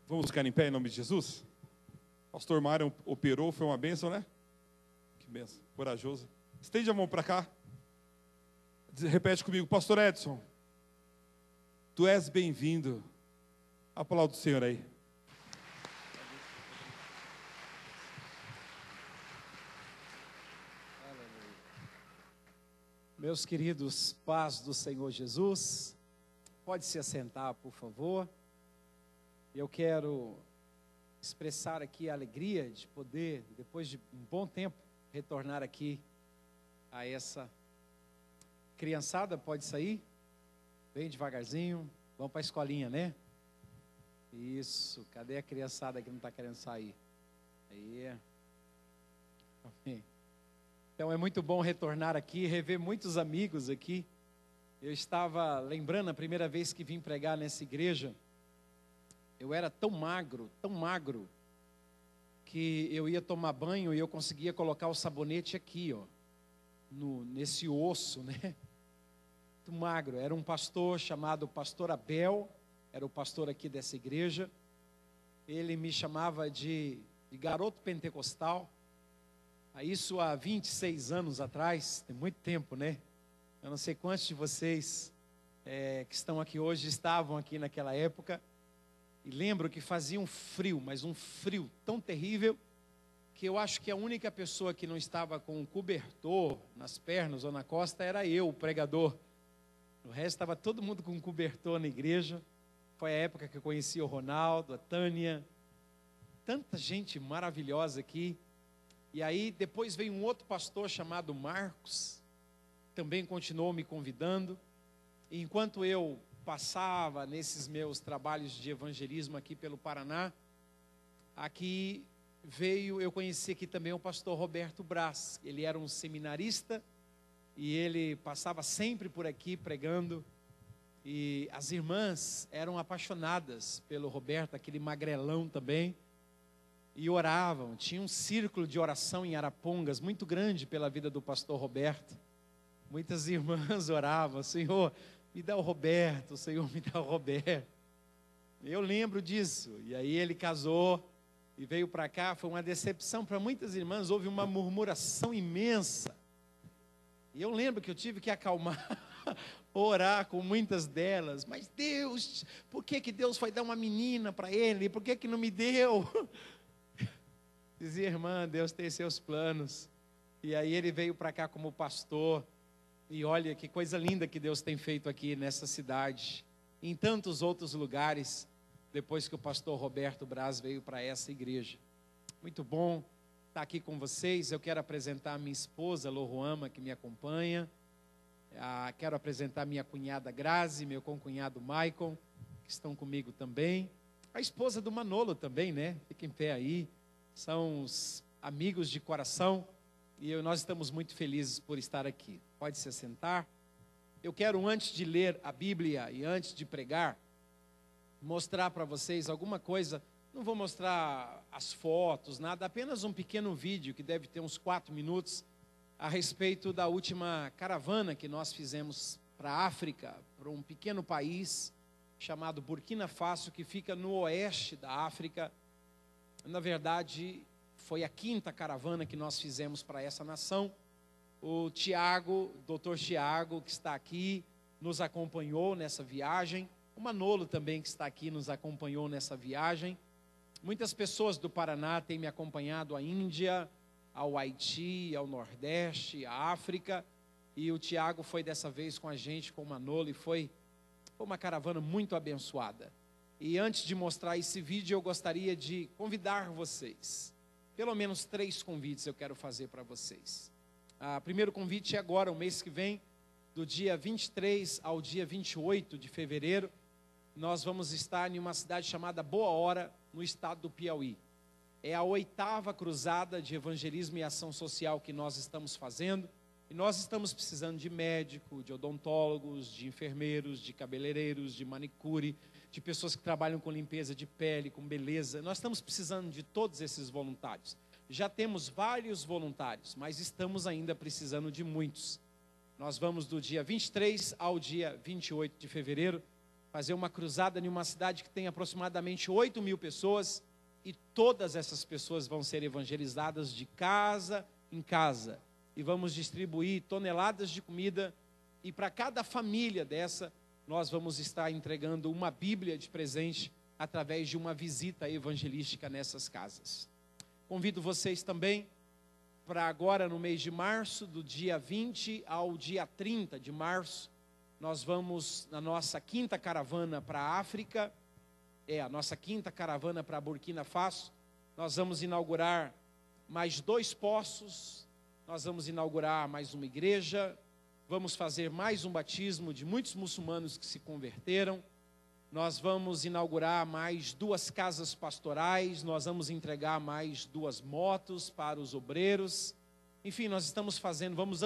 Vamos ficar em pé em nome de Jesus? Pastor Mário operou, foi uma bênção, né? Que bênção, corajoso. Estende a mão para cá. Repete comigo, Pastor Edson. Tu és bem-vindo. Aplauda o Senhor aí. Meus queridos, paz do Senhor Jesus. Pode se assentar, por favor. Eu quero expressar aqui a alegria de poder, depois de um bom tempo, retornar aqui a essa criançada. Pode sair? Bem devagarzinho. Vamos para a escolinha, né? Isso. Cadê a criançada que não está querendo sair? Aí. Amém. Então é muito bom retornar aqui, rever muitos amigos aqui. Eu estava lembrando a primeira vez que vim pregar nessa igreja. Eu era tão magro, que eu ia tomar banho e eu conseguia colocar o sabonete aqui, ó, nesse osso, né? Muito magro. Era um pastor chamado Pastor Abel, era o pastor aqui dessa igreja. Ele me chamava de garoto pentecostal. Isso há 26 anos atrás, tem muito tempo, né? Eu não sei quantos de vocês que estão aqui hoje estavam aqui naquela época. E lembro que fazia um frio, mas um frio tão terrível, que eu acho que a única pessoa que não estava com um cobertor nas pernas ou na costa era eu, o pregador. O resto estava todo mundo com um cobertor na igreja. Foi a época que eu conheci o Ronaldo, a Tânia, tanta gente maravilhosa aqui. E aí depois veio um outro pastor chamado Marcos, também continuou me convidando. E enquanto eu passava nesses meus trabalhos de evangelismo aqui pelo Paraná, aqui eu conheci aqui também o pastor Roberto Braz. Ele era um seminarista e ele passava sempre por aqui pregando. E as irmãs eram apaixonadas pelo Roberto, aquele magrelão também. E oravam, tinha um círculo de oração em Arapongas muito grande pela vida do pastor Roberto. Muitas irmãs oravam, Senhor, me dá o Roberto, Senhor, me dá o Roberto. Eu lembro disso. E aí ele casou e veio para cá, foi uma decepção para muitas irmãs, houve uma murmuração imensa. E eu lembro que eu tive que acalmar, orar com muitas delas. Mas Deus, por que Deus foi dar uma menina para ele? Por que não me deu? Dizia, irmã, Deus tem seus planos. E aí ele veio para cá como pastor. E olha que coisa linda que Deus tem feito aqui nessa cidade. E em tantos outros lugares, depois que o pastor Roberto Braz veio para essa igreja. Muito bom estar aqui com vocês. Eu quero apresentar a minha esposa, Loruama, que me acompanha. Quero apresentar minha cunhada Grazi, meu concunhado Maicon, que estão comigo também. A esposa do Manolo também, né? Fica em pé aí. São os amigos de coração e nós estamos muito felizes por estar aqui. Pode se sentar. Eu quero, antes de ler a Bíblia e antes de pregar, mostrar para vocês alguma coisa. Não vou mostrar as fotos, nada, apenas um pequeno vídeo que deve ter uns 4 minutos a respeito da última caravana que nós fizemos para a África, para um pequeno país chamado Burkina Faso, que fica no oeste da África. Na verdade, foi a 5ª caravana que nós fizemos para essa nação. O Tiago, Dr. Tiago, que está aqui, nos acompanhou nessa viagem. O Manolo também, que está aqui, nos acompanhou nessa viagem. Muitas pessoas do Paraná têm me acompanhado à Índia, ao Haiti, ao Nordeste, à África. E o Tiago foi dessa vez com a gente, com o Manolo, e foi uma caravana muito abençoada. E antes de mostrar esse vídeo, eu gostaria de convidar vocês. Pelo menos 3 convites eu quero fazer para vocês. O primeiro convite é agora, o mês que vem, do dia 23 ao dia 28 de fevereiro. Nós vamos estar em uma cidade chamada Boa Hora, no estado do Piauí. É a 8ª cruzada de evangelismo e ação social que nós estamos fazendo. E nós estamos precisando de médico, de odontólogos, de enfermeiros, de cabeleireiros, de manicure, de pessoas que trabalham com limpeza de pele, com beleza. Nós estamos precisando de todos esses voluntários. Já temos vários voluntários, mas estamos ainda precisando de muitos. Nós vamos do dia 23 ao dia 28 de fevereiro fazer uma cruzada em uma cidade que tem aproximadamente 8.000 pessoas, e todas essas pessoas vão ser evangelizadas de casa em casa, e vamos distribuir toneladas de comida, e para cada família dessa, nós vamos estar entregando uma Bíblia de presente, através de uma visita evangelística nessas casas. Convido vocês também para agora, no mês de março, do dia 20 ao dia 30 de março, nós vamos na nossa quinta caravana para a África, a nossa quinta caravana para Burkina Faso. Nós vamos inaugurar mais 2 poços, nós vamos inaugurar mais uma igreja, vamos fazer mais um batismo de muitos muçulmanos que se converteram, nós vamos inaugurar mais 2 casas pastorais, nós vamos entregar mais 2 motos para os obreiros. Enfim, nós estamos fazendo, vamos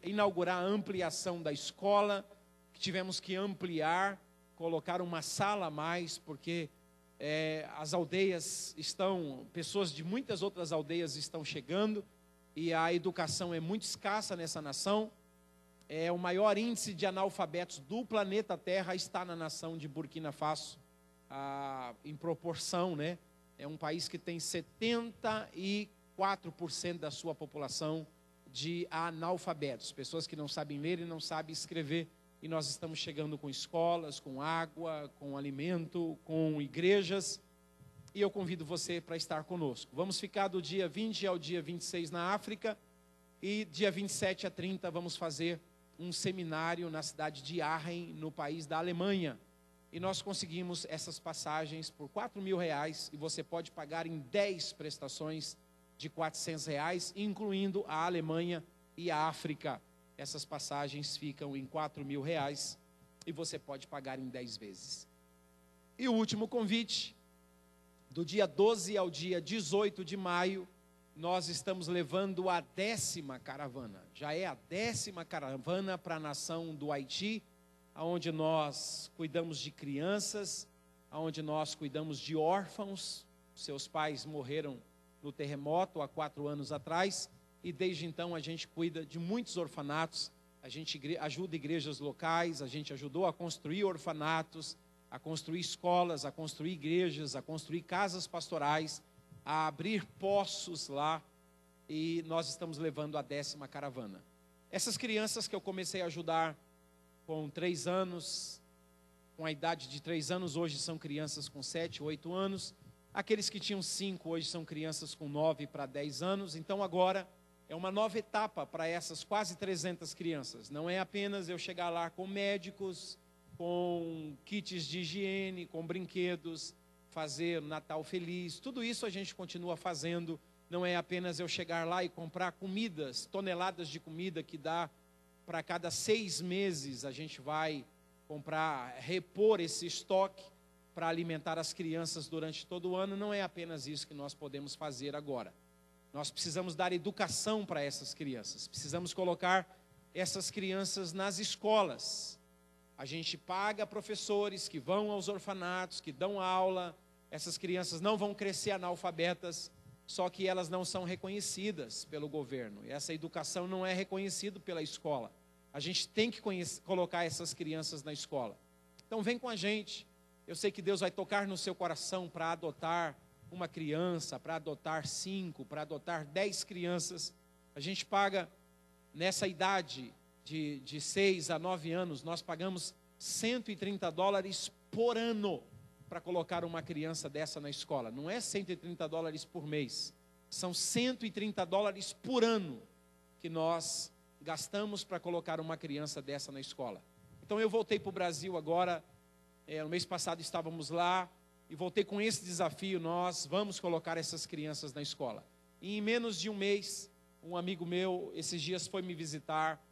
inaugurar a ampliação da escola, que tivemos que ampliar, colocar uma sala a mais, porque as aldeias pessoas de muitas outras aldeias estão chegando, e a educação é muito escassa nessa nação. O maior índice de analfabetos do planeta Terra está na nação de Burkina Faso, em proporção, né? É um país que tem 74% da sua população de analfabetos, pessoas que não sabem ler e não sabem escrever, e nós estamos chegando com escolas, com água, com alimento, com igrejas, e eu convido você para estar conosco. Vamos ficar do dia 20 ao dia 26 na África, e dia 27 a 30 vamos fazer um seminário na cidade de Aachen, no país da Alemanha. E nós conseguimos essas passagens por R$4.000, e você pode pagar em 10 prestações de R$400, incluindo a Alemanha e a África. Essas passagens ficam em R$4.000, e você pode pagar em 10 vezes. E o último convite, do dia 12 ao dia 18 de maio, nós estamos levando a 10ª caravana. Já é a 10ª caravana para a nação do Haiti, onde nós cuidamos de crianças, onde nós cuidamos de órfãos. Seus pais morreram no terremoto há 4 anos atrás, e desde então a gente cuida de muitos orfanatos, a gente ajuda igrejas locais, a gente ajudou a construir orfanatos, a construir escolas, a construir igrejas, a construir casas pastorais, a abrir poços lá, e nós estamos levando a 10ª caravana. Essas crianças que eu comecei a ajudar com 3 anos, com a idade de 3 anos, hoje são crianças com 7, 8 anos. Aqueles que tinham 5, hoje são crianças com 9 para 10 anos. Então agora é uma nova etapa para essas quase 300 crianças. Não é apenas eu chegar lá com médicos, com kits de higiene, com brinquedos, fazer Natal feliz. Tudo isso a gente continua fazendo. Não é apenas eu chegar lá e comprar comidas, toneladas de comida que dá para cada 6 meses. A gente vai repor esse estoque para alimentar as crianças durante todo o ano. Não é apenas isso que nós podemos fazer agora. Nós precisamos dar educação para essas crianças. Precisamos colocar essas crianças nas escolas. A gente paga professores que vão aos orfanatos, que dão aula. Essas crianças não vão crescer analfabetas, só que elas não são reconhecidas pelo governo. E essa educação não é reconhecida pela escola. A gente tem que colocar essas crianças na escola. Então vem com a gente. Eu sei que Deus vai tocar no seu coração para adotar uma criança, para adotar 5, para adotar 10 crianças. A gente paga, nessa idade de 6 a 9 anos, nós pagamos $130 por ano para colocar uma criança dessa na escola. Não é $130 por mês, são $130 por ano que nós gastamos para colocar uma criança dessa na escola. Então eu voltei para o Brasil agora, no mês passado estávamos lá, e voltei com esse desafio: nós vamos colocar essas crianças na escola. E em menos de um mês, um amigo meu, esses dias foi me visitar,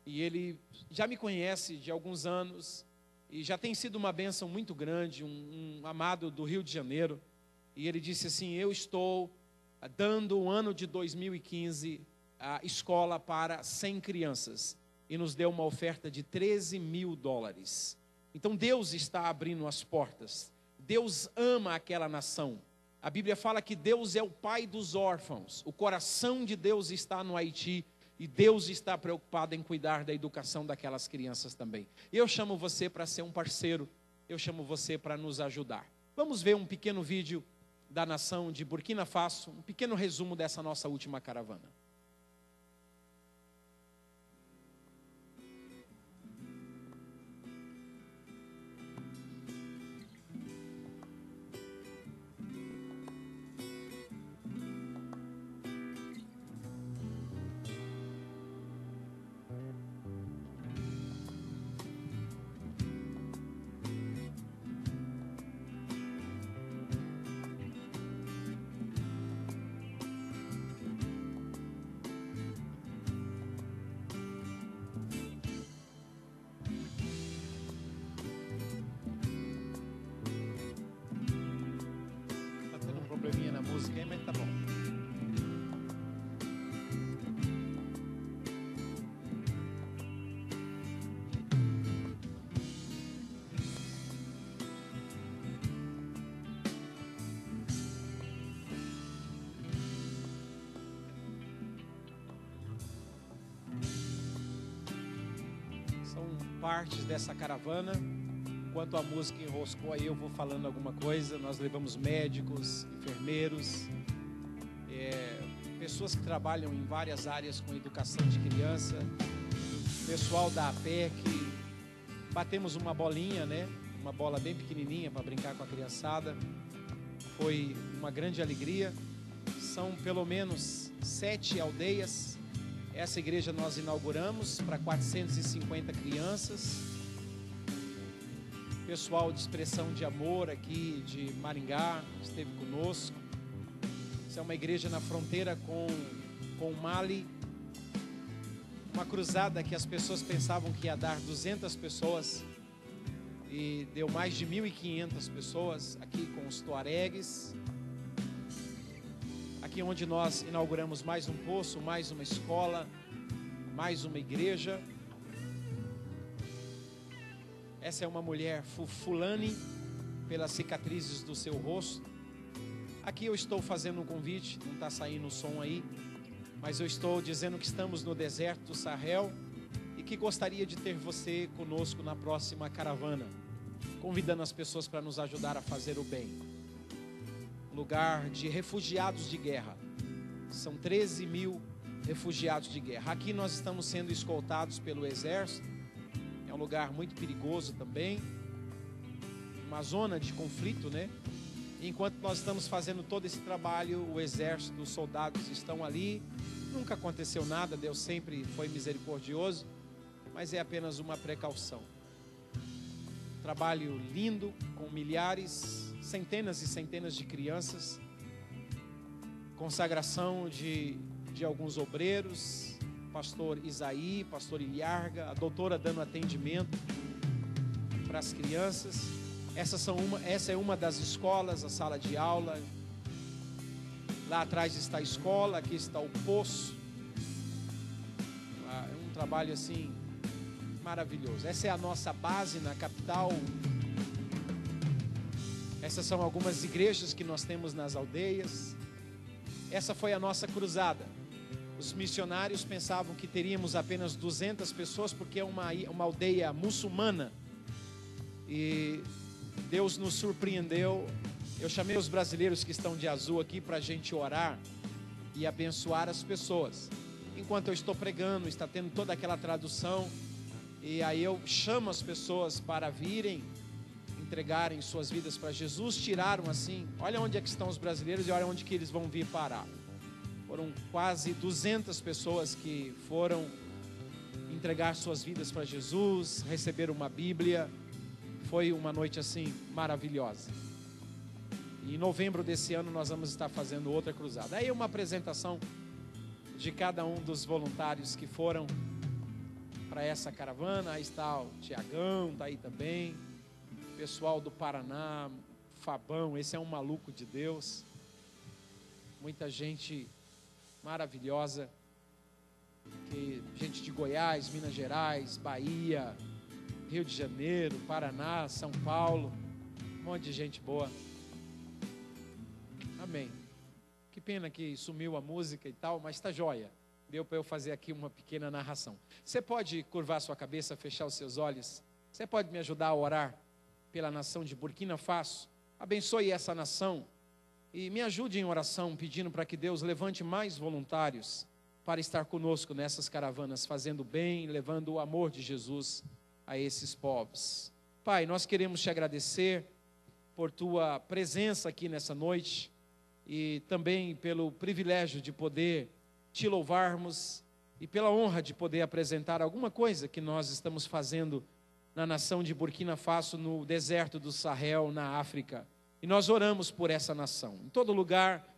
e ele já me conhece de alguns anos, e já tem sido uma bênção muito grande, um amado do Rio de Janeiro. E ele disse assim: eu estou dando o ano de 2015 a escola para 100 crianças. E nos deu uma oferta de $13.000. Então Deus está abrindo as portas. Deus ama aquela nação. A Bíblia fala que Deus é o pai dos órfãos. O coração de Deus está no Haiti. E Deus está preocupado em cuidar da educação daquelas crianças também. Eu chamo você para ser um parceiro. eu chamo você para nos ajudar. Vamos ver um pequeno vídeo da nação de Burkina Faso, um pequeno resumo dessa nossa última caravana. Probleminha na música aí, mas tá bom. São partes dessa caravana. Enquanto a música enroscou, aí eu vou falando alguma coisa. Nós levamos médicos, enfermeiros, pessoas que trabalham em várias áreas com educação de criança, pessoal da APEC. Batemos uma bolinha, né? Uma bola bem pequenininha para brincar com a criançada. Foi uma grande alegria. São pelo menos 7 aldeias. Essa igreja nós inauguramos para 450 crianças. Pessoal de expressão de amor aqui de Maringá esteve conosco. Isso é uma igreja na fronteira com o Mali. Uma cruzada que as pessoas pensavam que ia dar 200 pessoas e deu mais de 1.500 pessoas aqui com os tuaregues. Aqui onde nós inauguramos mais um poço, mais uma escola, mais uma igreja. Essa é uma mulher Fulani, pelas cicatrizes do seu rosto. Aqui eu estou fazendo um convite, não está saindo o som aí, mas eu estou dizendo que estamos no deserto do Sahel e que gostaria de ter você conosco na próxima caravana, convidando as pessoas para nos ajudar a fazer o bem. Lugar de refugiados de guerra. São 13 mil refugiados de guerra. Aqui nós estamos sendo escoltados pelo exército. É um lugar muito perigoso também, uma zona de conflito, né? Enquanto nós estamos fazendo todo esse trabalho, o exército, os soldados estão ali. Nunca aconteceu nada, Deus sempre foi misericordioso, mas é apenas uma precaução. Trabalho lindo, com milhares, centenas e centenas de crianças. Consagração de alguns obreiros, pastor Isaí, pastor Ilharga, a doutora dando atendimento para as crianças. Essa é uma das escolas, a sala de aula. Lá atrás está a escola, aqui está o poço. É um trabalho assim maravilhoso. Essa é a nossa base na capital. Essas são algumas igrejas que nós temos nas aldeias. Essa foi a nossa cruzada. Os missionários pensavam que teríamos apenas 200 pessoas, porque é uma aldeia muçulmana. E Deus nos surpreendeu. Eu chamei os brasileiros que estão de azul aqui para a gente orar e abençoar as pessoas. Enquanto eu estou pregando, está tendo toda aquela tradução. E aí eu chamo as pessoas para virem, entregarem suas vidas para Jesus. Tiraram assim, olha onde é que estão os brasileiros e olha onde que eles vão vir parar. Foram quase 200 pessoas que foram entregar suas vidas para Jesus, receber uma Bíblia. Foi uma noite assim maravilhosa. E em novembro desse ano nós vamos estar fazendo outra cruzada. Aí uma apresentação de cada um dos voluntários que foram para essa caravana. Aí está o Tiagão, está aí também. Pessoal do Paraná, Fabão, esse é um maluco de Deus. Muita gente maravilhosa, gente de Goiás, Minas Gerais, Bahia, Rio de Janeiro, Paraná, São Paulo, um monte de gente boa. Amém. Que pena que sumiu a música e tal, mas está jóia. Deu para eu fazer aqui uma pequena narração. Você pode curvar sua cabeça, fechar os seus olhos? Você pode me ajudar a orar? pela nação de Burkina Faso. Abençoe essa nação e me ajude em oração, pedindo para que Deus levante mais voluntários para estar conosco nessas caravanas, fazendo bem, levando o amor de Jesus a esses povos. Pai, nós queremos te agradecer por tua presença aqui nessa noite e também pelo privilégio de poder te louvarmos e pela honra de poder apresentar alguma coisa que nós estamos fazendo na nação de Burkina Faso, no deserto do Sahel, na África. E nós oramos por essa nação. Em todo lugar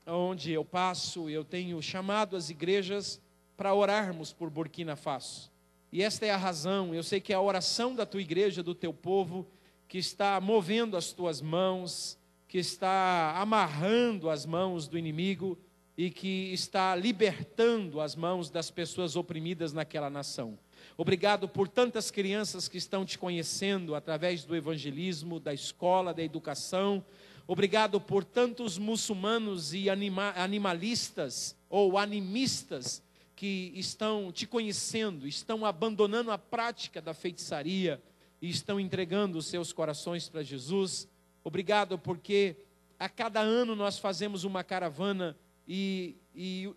onde eu passo, eu tenho chamado as igrejas para orarmos por Burkina Faso. E esta é a razão, eu sei que é a oração da tua igreja, do teu povo, que está movendo as tuas mãos, que está amarrando as mãos do inimigo e que está libertando as mãos das pessoas oprimidas naquela nação. Obrigado por tantas crianças que estão te conhecendo através do evangelismo, da escola, da educação. Obrigado por tantos muçulmanos e animalistas ou animistas que estão te conhecendo, estão abandonando a prática da feitiçaria e estão entregando os seus corações para Jesus. Obrigado porque a cada ano nós fazemos uma caravana e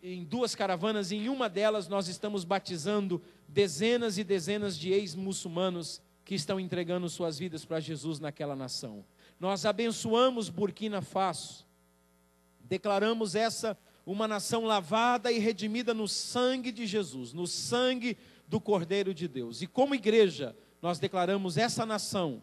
em 2 caravanas, em uma delas nós estamos batizando dezenas e dezenas de ex-muçulmanos que estão entregando suas vidas para Jesus naquela nação. Nós abençoamos Burkina Faso, declaramos essa uma nação lavada e redimida no sangue de Jesus, no sangue do Cordeiro de Deus. E como igreja, nós declaramos essa nação,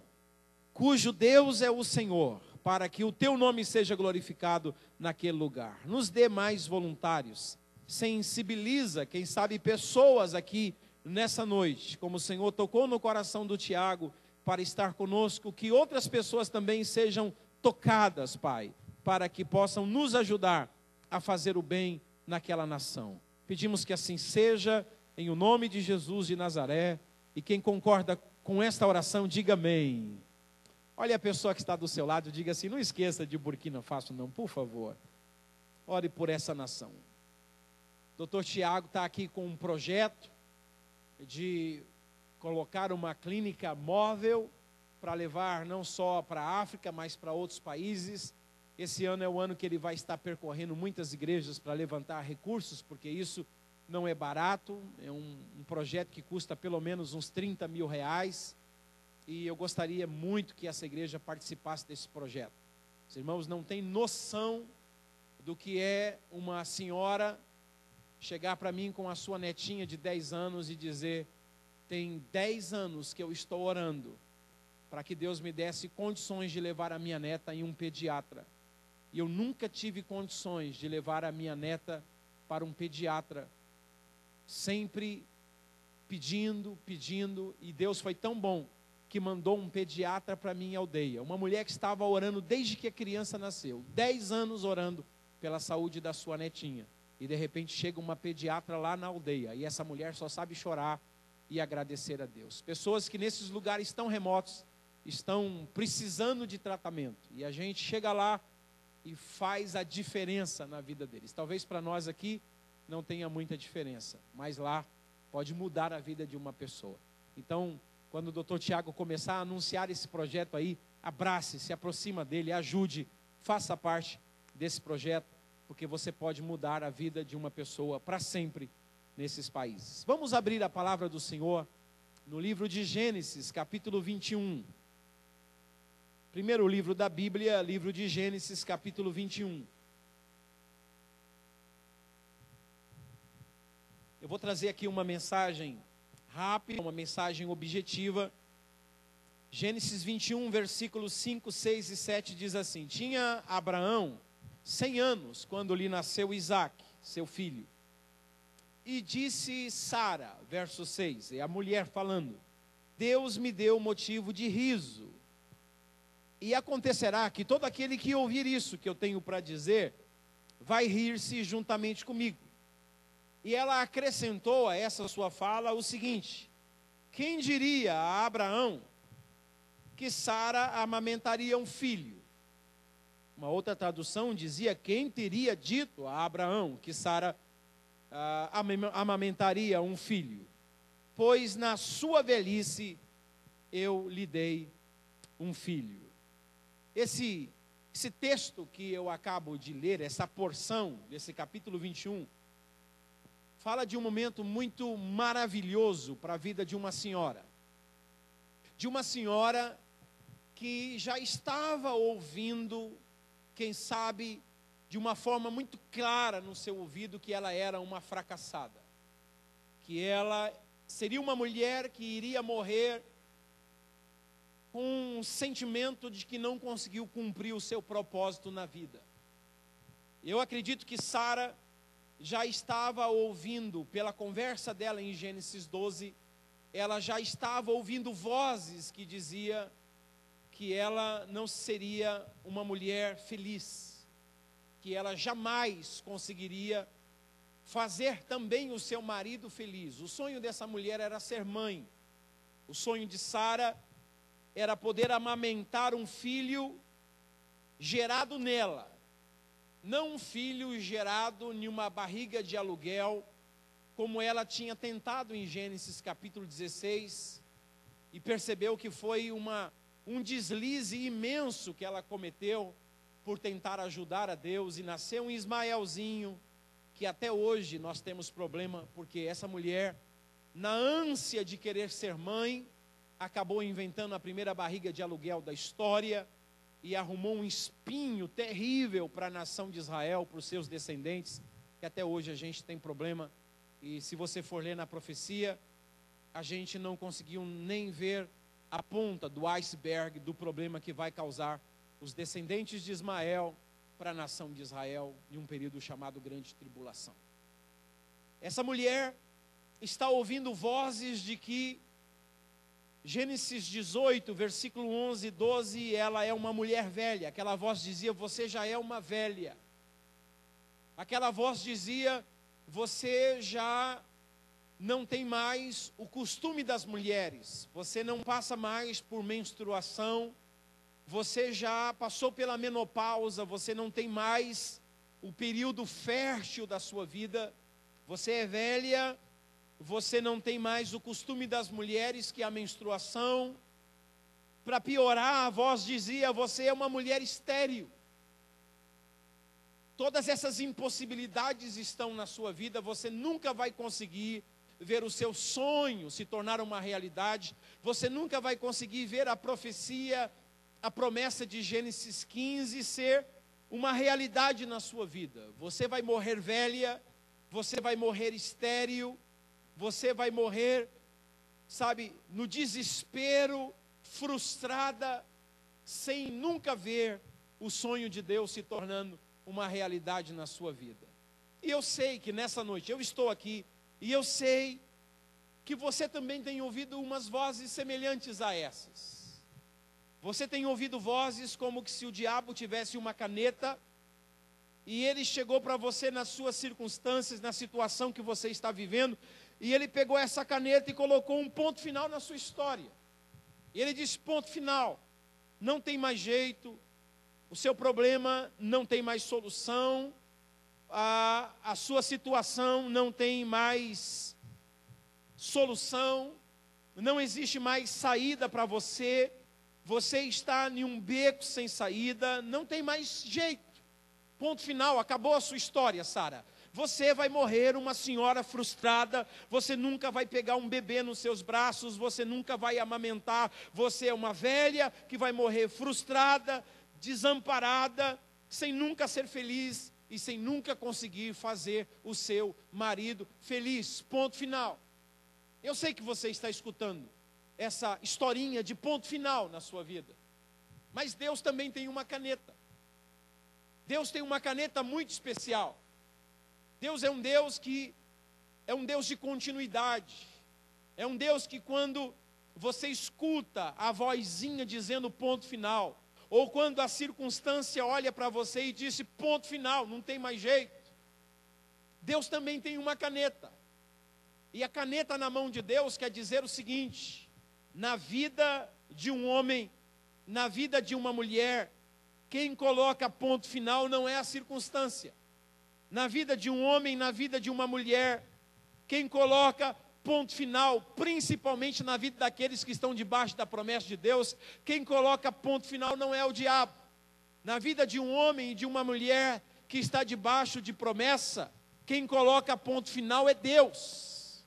cujo Deus é o Senhor, para que o teu nome seja glorificado naquele lugar. Nos dê mais voluntários, sensibiliza, quem sabe, pessoas aqui nessa noite, como o Senhor tocou no coração do Tiago, para estar conosco, que outras pessoas também sejam tocadas, Pai, para que possam nos ajudar a fazer o bem naquela nação. Pedimos que assim seja, em o nome de Jesus de Nazaré, e quem concorda com esta oração, diga amém. Olha a pessoa que está do seu lado, diga assim, não esqueça de Burkina Faso não, por favor. Ore por essa nação. Dr. Tiago está aqui com um projeto de colocar uma clínica móvel para levar não só para a África, mas para outros países. Esse ano é o ano que ele vai estar percorrendo muitas igrejas para levantar recursos, porque isso não é barato, é um projeto que custa pelo menos uns 30 mil reais. E eu gostaria muito que essa igreja participasse desse projeto. Os irmãos não têm noção do que é uma senhora chegar para mim com a sua netinha de 10 anos e dizer, tem 10 anos que eu estou orando para que Deus me desse condições de levar a minha neta em um pediatra. E eu nunca tive condições de levar a minha neta para um pediatra. Sempre pedindo, e Deus foi tão bom que mandou um pediatra para minha aldeia. Uma mulher que estava orando desde que a criança nasceu. 10 anos orando pela saúde da sua netinha. E de repente chega uma pediatra lá na aldeia. E essa mulher só sabe chorar e agradecer a Deus. Pessoas que nesses lugares tão remotos estão precisando de tratamento. E a gente chega lá e faz a diferença na vida deles. Talvez para nós aqui não tenha muita diferença. Mas lá pode mudar a vida de uma pessoa. Então, quando o Dr. Tiago começar a anunciar esse projeto aí, abrace, se aproxima dele, ajude, faça parte desse projeto, porque você pode mudar a vida de uma pessoa para sempre nesses países. Vamos abrir a palavra do Senhor no livro de Gênesis, capítulo 21. Primeiro livro da Bíblia, livro de Gênesis, capítulo 21. Eu vou trazer aqui uma mensagem rápida, uma mensagem objetiva. Gênesis 21, versículos 5, 6 e 7 diz assim: tinha Abraão 100 anos quando lhe nasceu Isaque, seu filho. E disse Sara, verso 6, é a mulher falando, Deus me deu motivo de riso. E acontecerá que todo aquele que ouvir isso que eu tenho para dizer, vai rir-se juntamente comigo. E ela acrescentou a essa sua fala o seguinte: quem diria a Abraão que Sara amamentaria um filho? Uma outra tradução dizia, quem teria dito a Abraão que Sara amamentaria um filho? Pois na sua velhice eu lhe dei um filho. Esse texto que eu acabo de ler, essa porção desse capítulo 21, fala de um momento muito maravilhoso para a vida de uma senhora. De uma senhora que já estava ouvindo, quem sabe, de uma forma muito clara no seu ouvido, que ela era uma fracassada. Que ela seria uma mulher que iria morrer com um sentimento de que não conseguiu cumprir o seu propósito na vida. Eu acredito que Sara já estava ouvindo, pela conversa dela em Gênesis 12, ela já estava ouvindo vozes que dizia que ela não seria uma mulher feliz, que ela jamais conseguiria fazer também o seu marido feliz. O sonho dessa mulher era ser mãe. O sonho de Sara era poder amamentar um filho gerado nela, não um filho gerado em uma barriga de aluguel, como ela tinha tentado em Gênesis capítulo 16, e percebeu que foi um deslize imenso que ela cometeu por tentar ajudar a Deus, e nasceu um Ismaelzinho, que até hoje nós temos problema, porque essa mulher, na ânsia de querer ser mãe, acabou inventando a primeira barriga de aluguel da história, e arrumou um espinho terrível para a nação de Israel, para os seus descendentes, que até hoje a gente tem problema. E se você for ler na profecia, a gente não conseguiu nem ver a ponta do iceberg do problema que vai causar os descendentes de Ismael para a nação de Israel em um período chamado Grande Tribulação. Essa mulher está ouvindo vozes de que Gênesis 18, versículo 11 e 12, ela é uma mulher velha. Aquela voz dizia, você já é uma velha. Aquela voz dizia, você já não tem mais o costume das mulheres, você não passa mais por menstruação, você já passou pela menopausa, você não tem mais o período fértil da sua vida, você é velha, você não tem mais o costume das mulheres, que é a menstruação. Para piorar, a voz dizia, você é uma mulher estéril. Todas essas impossibilidades estão na sua vida, você nunca vai conseguir ver o seu sonho se tornar uma realidade, você nunca vai conseguir ver a profecia, a promessa de Gênesis 15 ser uma realidade na sua vida. Você vai morrer velha, você vai morrer estéril, você vai morrer, sabe, no desespero, frustrada, sem nunca ver o sonho de Deus se tornando uma realidade na sua vida. E eu sei que nessa noite eu estou aqui, e eu sei que você também tem ouvido umas vozes semelhantes a essas. Você tem ouvido vozes como que se o diabo tivesse uma caneta, e ele chegou para você nas suas circunstâncias, na situação que você está vivendo, e ele pegou essa caneta e colocou um ponto final na sua história. E ele disse, ponto final, não tem mais jeito, o seu problema não tem mais solução, a sua situação não tem mais solução, não existe mais saída para você, você está em um beco sem saída, não tem mais jeito. Ponto final, acabou a sua história, Sara. Você vai morrer uma senhora frustrada, você nunca vai pegar um bebê nos seus braços, você nunca vai amamentar, você é uma velha que vai morrer frustrada, desamparada, sem nunca ser feliz e sem nunca conseguir fazer o seu marido feliz. Ponto final. Eu sei que você está escutando essa historinha de ponto final na sua vida, mas Deus também tem uma caneta. Deus tem uma caneta muito especial. Deus é um Deus que é um Deus de continuidade. É um Deus que quando você escuta a vozinha dizendo ponto final, ou quando a circunstância olha para você e diz ponto final, não tem mais jeito, Deus também tem uma caneta. E a caneta na mão de Deus quer dizer o seguinte: na vida de um homem, na vida de uma mulher, quem coloca ponto final não é a circunstância. Na vida de um homem, na vida de uma mulher, quem coloca ponto final, principalmente na vida daqueles que estão debaixo da promessa de Deus, quem coloca ponto final não é o diabo. Na vida de um homem e de uma mulher que está debaixo de promessa, quem coloca ponto final é Deus.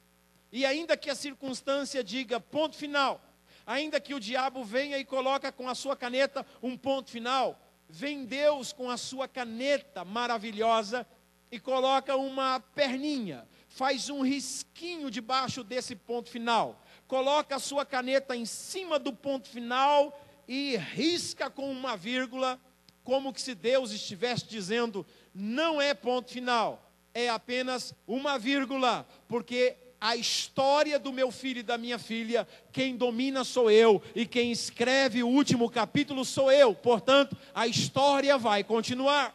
E ainda que a circunstância diga ponto final, ainda que o diabo venha e coloca com a sua caneta um ponto final, vem Deus com a sua caneta maravilhosa e coloca uma perninha, faz um risquinho debaixo desse ponto final, coloca a sua caneta em cima do ponto final e risca com uma vírgula, como que se Deus estivesse dizendo, não é ponto final, é apenas uma vírgula, porque a história do meu filho e da minha filha, quem domina sou eu, e quem escreve o último capítulo sou eu, portanto, a história vai continuar.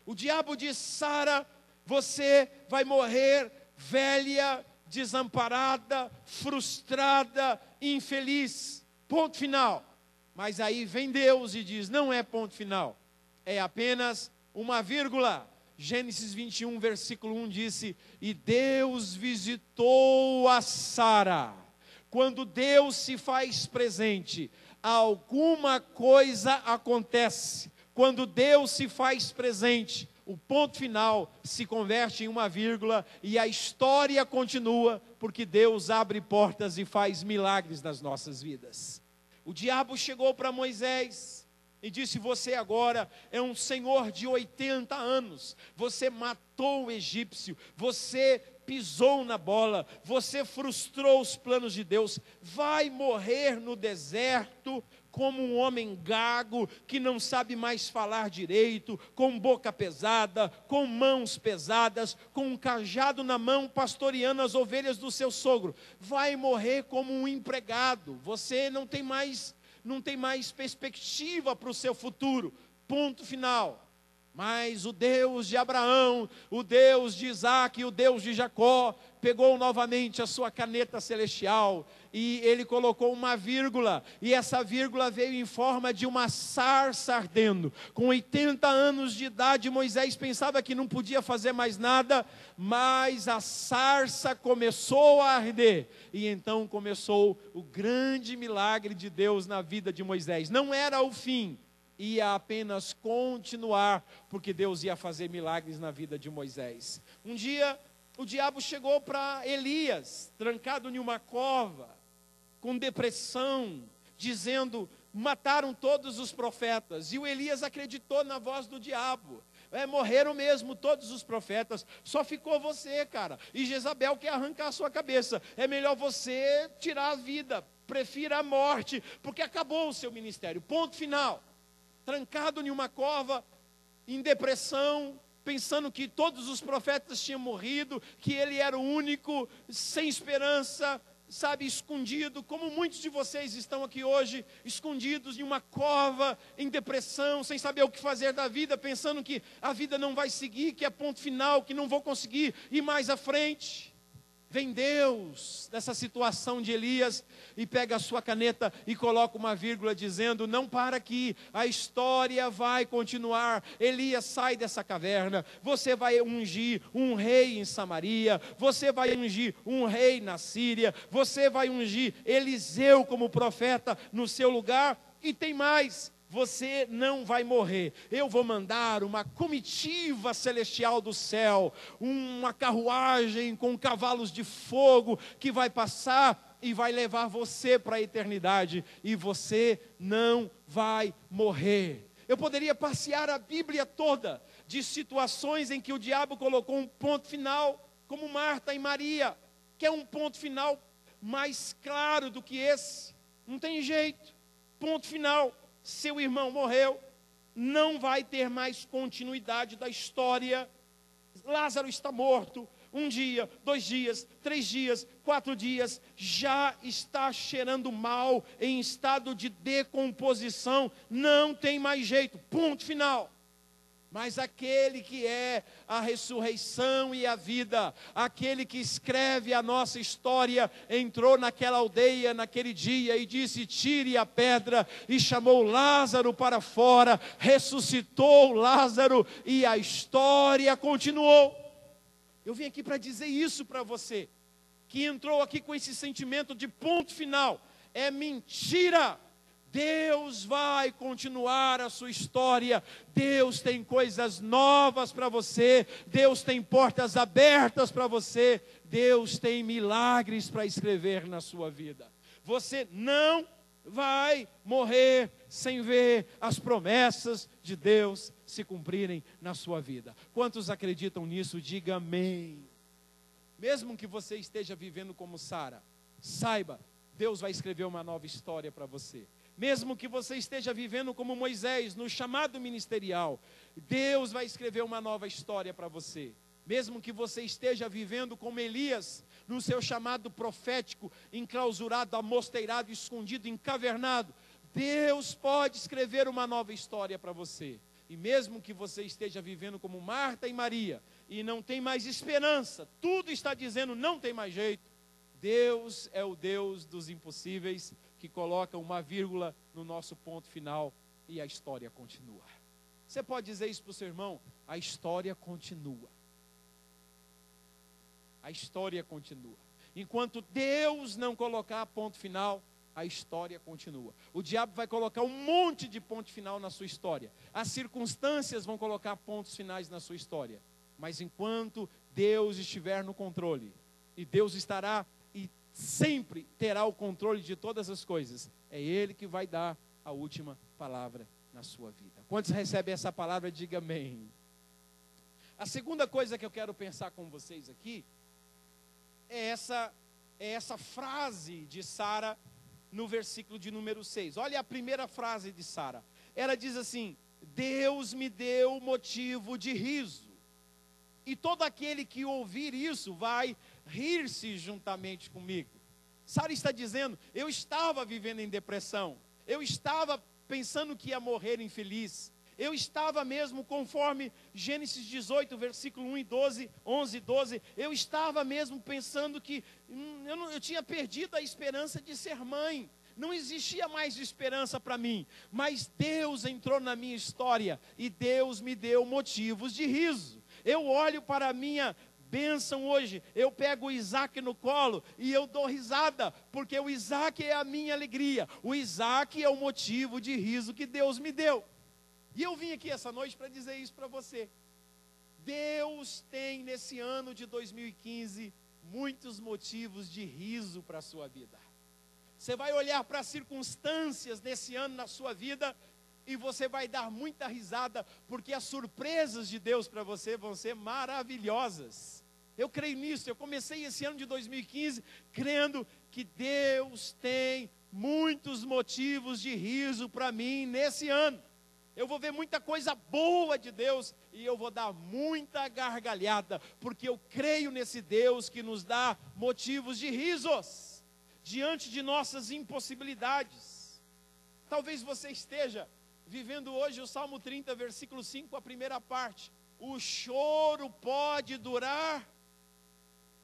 O diabo diz, Sara, você vai morrer velha, desamparada, frustrada, infeliz, ponto final. Mas aí vem Deus e diz, não é ponto final, é apenas uma vírgula. Gênesis 21, versículo 1 disse, e Deus visitou a Sara. Quando Deus se faz presente, alguma coisa acontece. Quando Deus se faz presente, o ponto final se converte em uma vírgula e a história continua, porque Deus abre portas e faz milagres nas nossas vidas. O diabo chegou para Moisés e disse, você agora é um senhor de 80 anos, você matou o egípcio, você pisou na bola, você frustrou os planos de Deus, vai morrer no deserto como um homem gago, que não sabe mais falar direito, com boca pesada, com mãos pesadas, com um cajado na mão, pastoreando as ovelhas do seu sogro, vai morrer como um empregado, você não tem mais perspectiva para o seu futuro, ponto final. Mas o Deus de Abraão, o Deus de Isaac, o Deus de Jacó, pegou novamente a sua caneta celestial e ele colocou uma vírgula, e essa vírgula veio em forma de uma sarça ardendo. Com 80 anos de idade, Moisés pensava que não podia fazer mais nada, mas a sarça começou a arder, e então começou o grande milagre de Deus na vida de Moisés. Não era o fim, ia apenas continuar, porque Deus ia fazer milagres na vida de Moisés. Um dia, o diabo chegou para Elias, trancado em uma cova, com depressão, dizendo, mataram todos os profetas, e o Elias acreditou na voz do diabo. Morreram mesmo todos os profetas, só ficou você, cara, e Jezabel quer arrancar a sua cabeça, é melhor você tirar a vida, prefira a morte, porque acabou o seu ministério, ponto final. Trancado em uma cova, em depressão, pensando que todos os profetas tinham morrido, que ele era o único, sem esperança, sabe, escondido, como muitos de vocês estão aqui hoje, escondidos em uma cova, em depressão, sem saber o que fazer da vida, pensando que a vida não vai seguir, que é ponto final, que não vou conseguir ir mais à frente. Vem Deus nessa situação de Elias e pega a sua caneta e coloca uma vírgula dizendo, não para aqui, a história vai continuar. Elias, sai dessa caverna, você vai ungir um rei em Samaria, você vai ungir um rei na Síria, você vai ungir Eliseu como profeta no seu lugar, e tem mais. Você não vai morrer, eu vou mandar uma comitiva celestial do céu, uma carruagem com cavalos de fogo, que vai passar e vai levar você para a eternidade, e você não vai morrer. Eu poderia passear a Bíblia toda, de situações em que o diabo colocou um ponto final, como Marta e Maria, que é um ponto final mais claro do que esse, não tem jeito, ponto final. Seu irmão morreu, não vai ter mais continuidade da história. Lázaro está morto, 1 dia, 2 dias, 3 dias, 4 dias, já está cheirando mal, em estado de decomposição, não tem mais jeito, ponto final. Mas aquele que é a ressurreição e a vida, aquele que escreve a nossa história, entrou naquela aldeia naquele dia e disse, tire a pedra, e chamou Lázaro para fora, ressuscitou Lázaro e a história continuou. Eu vim aqui para dizer isso para você. que entrou aqui com esse sentimento de ponto final, é mentira. Deus vai continuar a sua história. Deus tem coisas novas para você. Deus tem portas abertas para você. Deus tem milagres para escrever na sua vida. Você não vai morrer sem ver as promessas de Deus se cumprirem na sua vida. Quantos acreditam nisso? Diga amém. Mesmo que você esteja vivendo como Sara, saiba, Deus vai escrever uma nova história para você. Mesmo que você esteja vivendo como Moisés, no chamado ministerial, Deus vai escrever uma nova história para você. Mesmo que você esteja vivendo como Elias, no seu chamado profético, enclausurado, amosteirado, escondido, encavernado, Deus pode escrever uma nova história para você. E mesmo que você esteja vivendo como Marta e Maria, e não tem mais esperança, tudo está dizendo não tem mais jeito, Deus é o Deus dos impossíveis, que coloca uma vírgula no nosso ponto final e a história continua. Você pode dizer isso para o seu irmão? A história continua. A história continua. Enquanto Deus não colocar ponto final, a história continua. O diabo vai colocar um monte de ponto final na sua história. As circunstâncias vão colocar pontos finais na sua história. Mas enquanto Deus estiver no controle, e Deus estará e sempre terá o controle de todas as coisas, é Ele que vai dar a última palavra na sua vida. Quantos recebem essa palavra, diga amém. A segunda coisa que eu quero pensar com vocês aqui, é essa frase de Sara no versículo de número 6. Olha a primeira frase de Sara. Ela diz assim: Deus me deu motivo de riso. E todo aquele que ouvir isso vai rir-se juntamente comigo. Sara está dizendo, eu estava vivendo em depressão. Eu estava pensando que ia morrer infeliz. Eu estava mesmo, conforme Gênesis 18, versículo 1 e 12, 11 e 12, eu estava mesmo pensando que eu tinha perdido a esperança de ser mãe. Não existia mais esperança para mim. Mas Deus entrou na minha história e Deus me deu motivos de riso. Eu olho para a minha bênção hoje, eu pego o Isaac no colo e eu dou risada, porque o Isaac é a minha alegria. O Isaac é o motivo de riso que Deus me deu. E eu vim aqui essa noite para dizer isso para você. Deus tem nesse ano de 2015 muitos motivos de riso para a sua vida. Você vai olhar para as circunstâncias desse ano na sua vida e você vai dar muita risada, porque as surpresas de Deus para você vão ser maravilhosas. Eu creio nisso. Eu comecei esse ano de 2015 crendo que Deus tem muitos motivos de riso para mim nesse ano. Eu vou ver muita coisa boa de Deus e eu vou dar muita gargalhada, porque eu creio nesse Deus que nos dá motivos de risos diante de nossas impossibilidades. Talvez você esteja vivendo hoje o Salmo 30, versículo 5, a primeira parte. O choro pode durar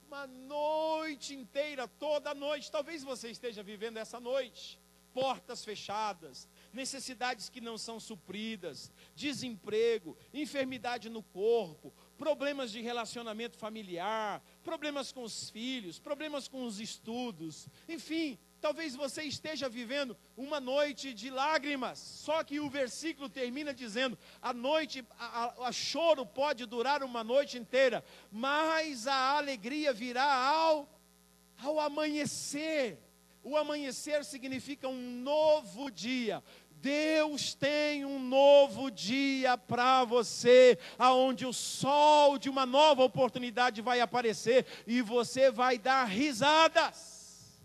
uma noite inteira, toda noite. Talvez você esteja vivendo essa noite. Portas fechadas, necessidades que não são supridas, desemprego, enfermidade no corpo, problemas de relacionamento familiar, problemas com os filhos, problemas com os estudos, enfim, talvez você esteja vivendo uma noite de lágrimas. Só que o versículo termina dizendo, a choro pode durar uma noite inteira, mas a alegria virá ao amanhecer. O amanhecer significa um novo dia. Deus tem um novo dia para você, aonde o sol de uma nova oportunidade vai aparecer e você vai dar risadas.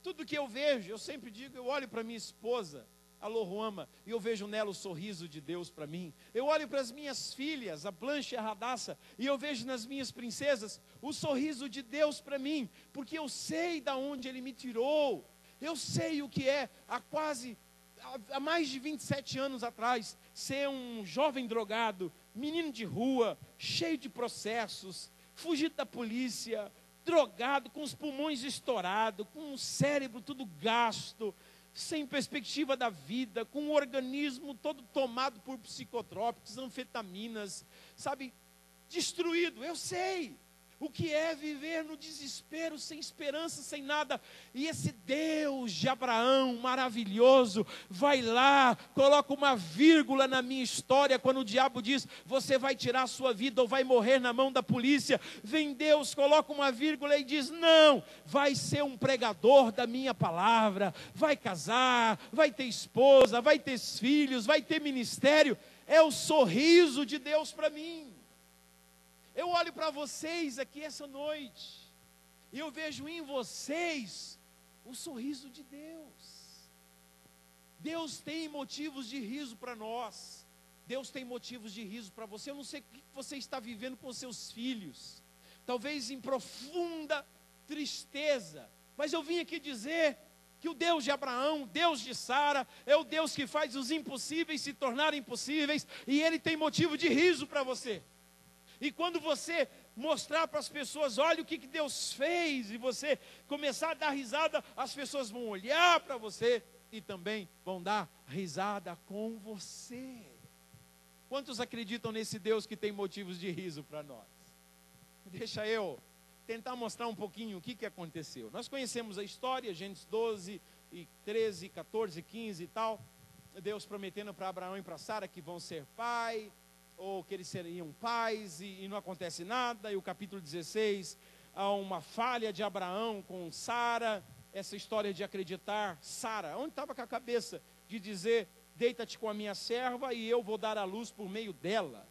Tudo que eu vejo, eu sempre digo, eu olho para minha esposa, a Loruama, e eu vejo nela o sorriso de Deus para mim. Eu olho para as minhas filhas, a Blanche e a Radassa, e eu vejo nas minhas princesas o sorriso de Deus para mim, porque eu sei de onde Ele me tirou. Eu sei o que é há mais de 27 anos atrás, ser um jovem drogado, menino de rua, cheio de processos, fugido da polícia, drogado, com os pulmões estourados, com o cérebro tudo gasto, sem perspectiva da vida, com o organismo todo tomado por psicotrópicos, anfetaminas, sabe, destruído. Eu sei, o que é viver no desespero, sem esperança, sem nada. E esse Deus de Abraão, maravilhoso, vai lá, coloca uma vírgula na minha história, quando o diabo diz, você vai tirar a sua vida ou vai morrer na mão da polícia. Vem Deus, coloca uma vírgula e diz, não, vai ser um pregador da minha palavra, vai casar, vai ter esposa, vai ter filhos, vai ter ministério. É o sorriso de Deus para mim. Eu olho para vocês aqui essa noite, e eu vejo em vocês o sorriso de Deus. Deus tem motivos de riso para nós. Deus tem motivos de riso para você. Eu não sei o que você está vivendo com seus filhos, talvez em profunda tristeza, mas eu vim aqui dizer que o Deus de Abraão, Deus de Sara, é o Deus que faz os impossíveis se tornarem possíveis, e Ele tem motivo de riso para você. E quando você mostrar para as pessoas, olha o que Deus fez, e você começar a dar risada, as pessoas vão olhar para você e também vão dar risada com você. Quantos acreditam nesse Deus que tem motivos de riso para nós? Deixa eu tentar mostrar um pouquinho o que aconteceu. Nós conhecemos a história, Gênesis 12, e 13, 14, 15 e tal. Deus prometendo para Abraão e para Sara que vão ser pai, ou que eles seriam pais, e não acontece nada. E o capítulo 16, há uma falha de Abraão com Sara, essa história de acreditar. Sara, onde estava com a cabeça de dizer, deita-te com a minha serva e eu vou dar a luz por meio dela?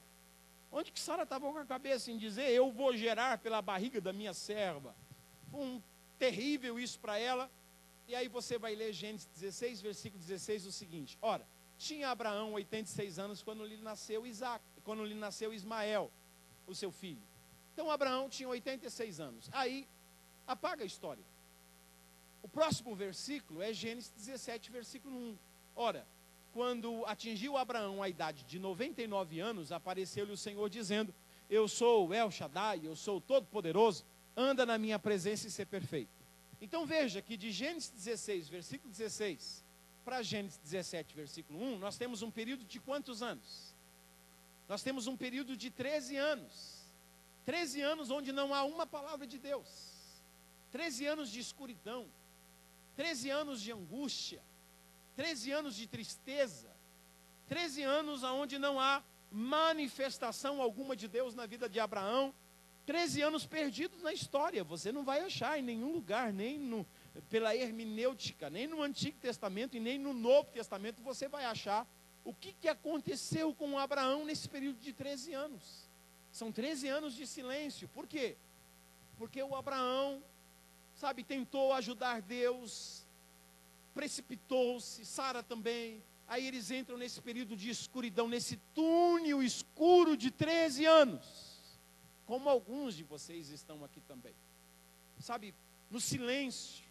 Onde que Sara estava com a cabeça em dizer, eu vou gerar pela barriga da minha serva? Foi terrível isso para ela. E aí você vai ler Gênesis 16, versículo 16, o seguinte, ora, tinha Abraão 86 anos quando lhe nasceu Ismael, o seu filho. Então Abraão tinha 86 anos. Aí, apaga a história. O próximo versículo é Gênesis 17, versículo 1. Ora, quando atingiu Abraão a idade de 99 anos, apareceu-lhe o Senhor dizendo, eu sou o El Shaddai, eu sou o Todo-Poderoso, anda na minha presença e ser perfeito. Então veja que de Gênesis 16, versículo 16, para Gênesis 17, versículo 1, nós temos um período de quantos anos? Nós temos um período de 13 anos. 13 anos onde não há uma palavra de Deus. 13 anos de escuridão. 13 anos de angústia. 13 anos de tristeza. 13 anos onde não há manifestação alguma de Deus na vida de Abraão. 13 anos perdidos na história. Você não vai achar em nenhum lugar, nem pela hermenêutica, nem no Antigo Testamento e nem no Novo Testamento você vai achar o que aconteceu com Abraão nesse período de 13 anos. São 13 anos de silêncio. Por quê? Porque o Abraão, tentou ajudar Deus, precipitou-se, Sara também. Aí eles entram nesse período de escuridão, nesse túnel escuro de 13 anos. Como alguns de vocês estão aqui também. No silêncio.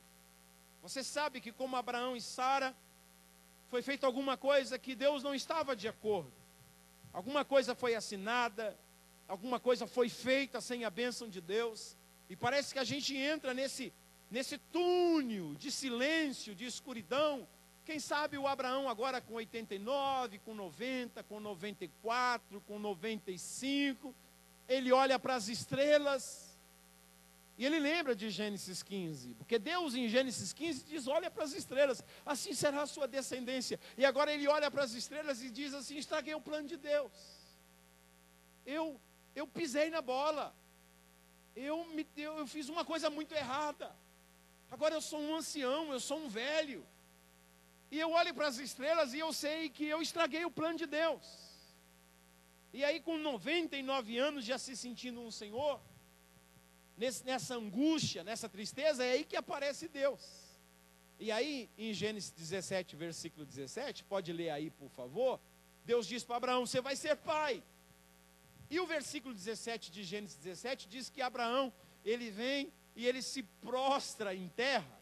Você sabe que como Abraão e Sara, foi feita alguma coisa que Deus não estava de acordo. Alguma coisa foi assinada, alguma coisa foi feita sem a bênção de Deus. E parece que a gente entra nesse túnel de silêncio, de escuridão. Quem sabe o Abraão agora com 89, com 90, com 94, com 95, ele olha para as estrelas. E ele lembra de Gênesis 15, porque Deus em Gênesis 15 diz, olha para as estrelas, assim será a sua descendência. E agora ele olha para as estrelas e diz assim, estraguei o plano de Deus. Eu pisei na bola. Eu fiz uma coisa muito errada. Agora eu sou um ancião, eu sou um velho. E eu olho para as estrelas e eu sei que eu estraguei o plano de Deus. E aí com 99 anos já se sentindo um Senhor, nessa angústia, nessa tristeza, é aí que aparece Deus. E aí, em Gênesis 17, versículo 17, pode ler aí, por favor, Deus diz para Abraão, você vai ser pai. E o versículo 17 de Gênesis 17 diz que Abraão, ele vem e ele se prostra em terra,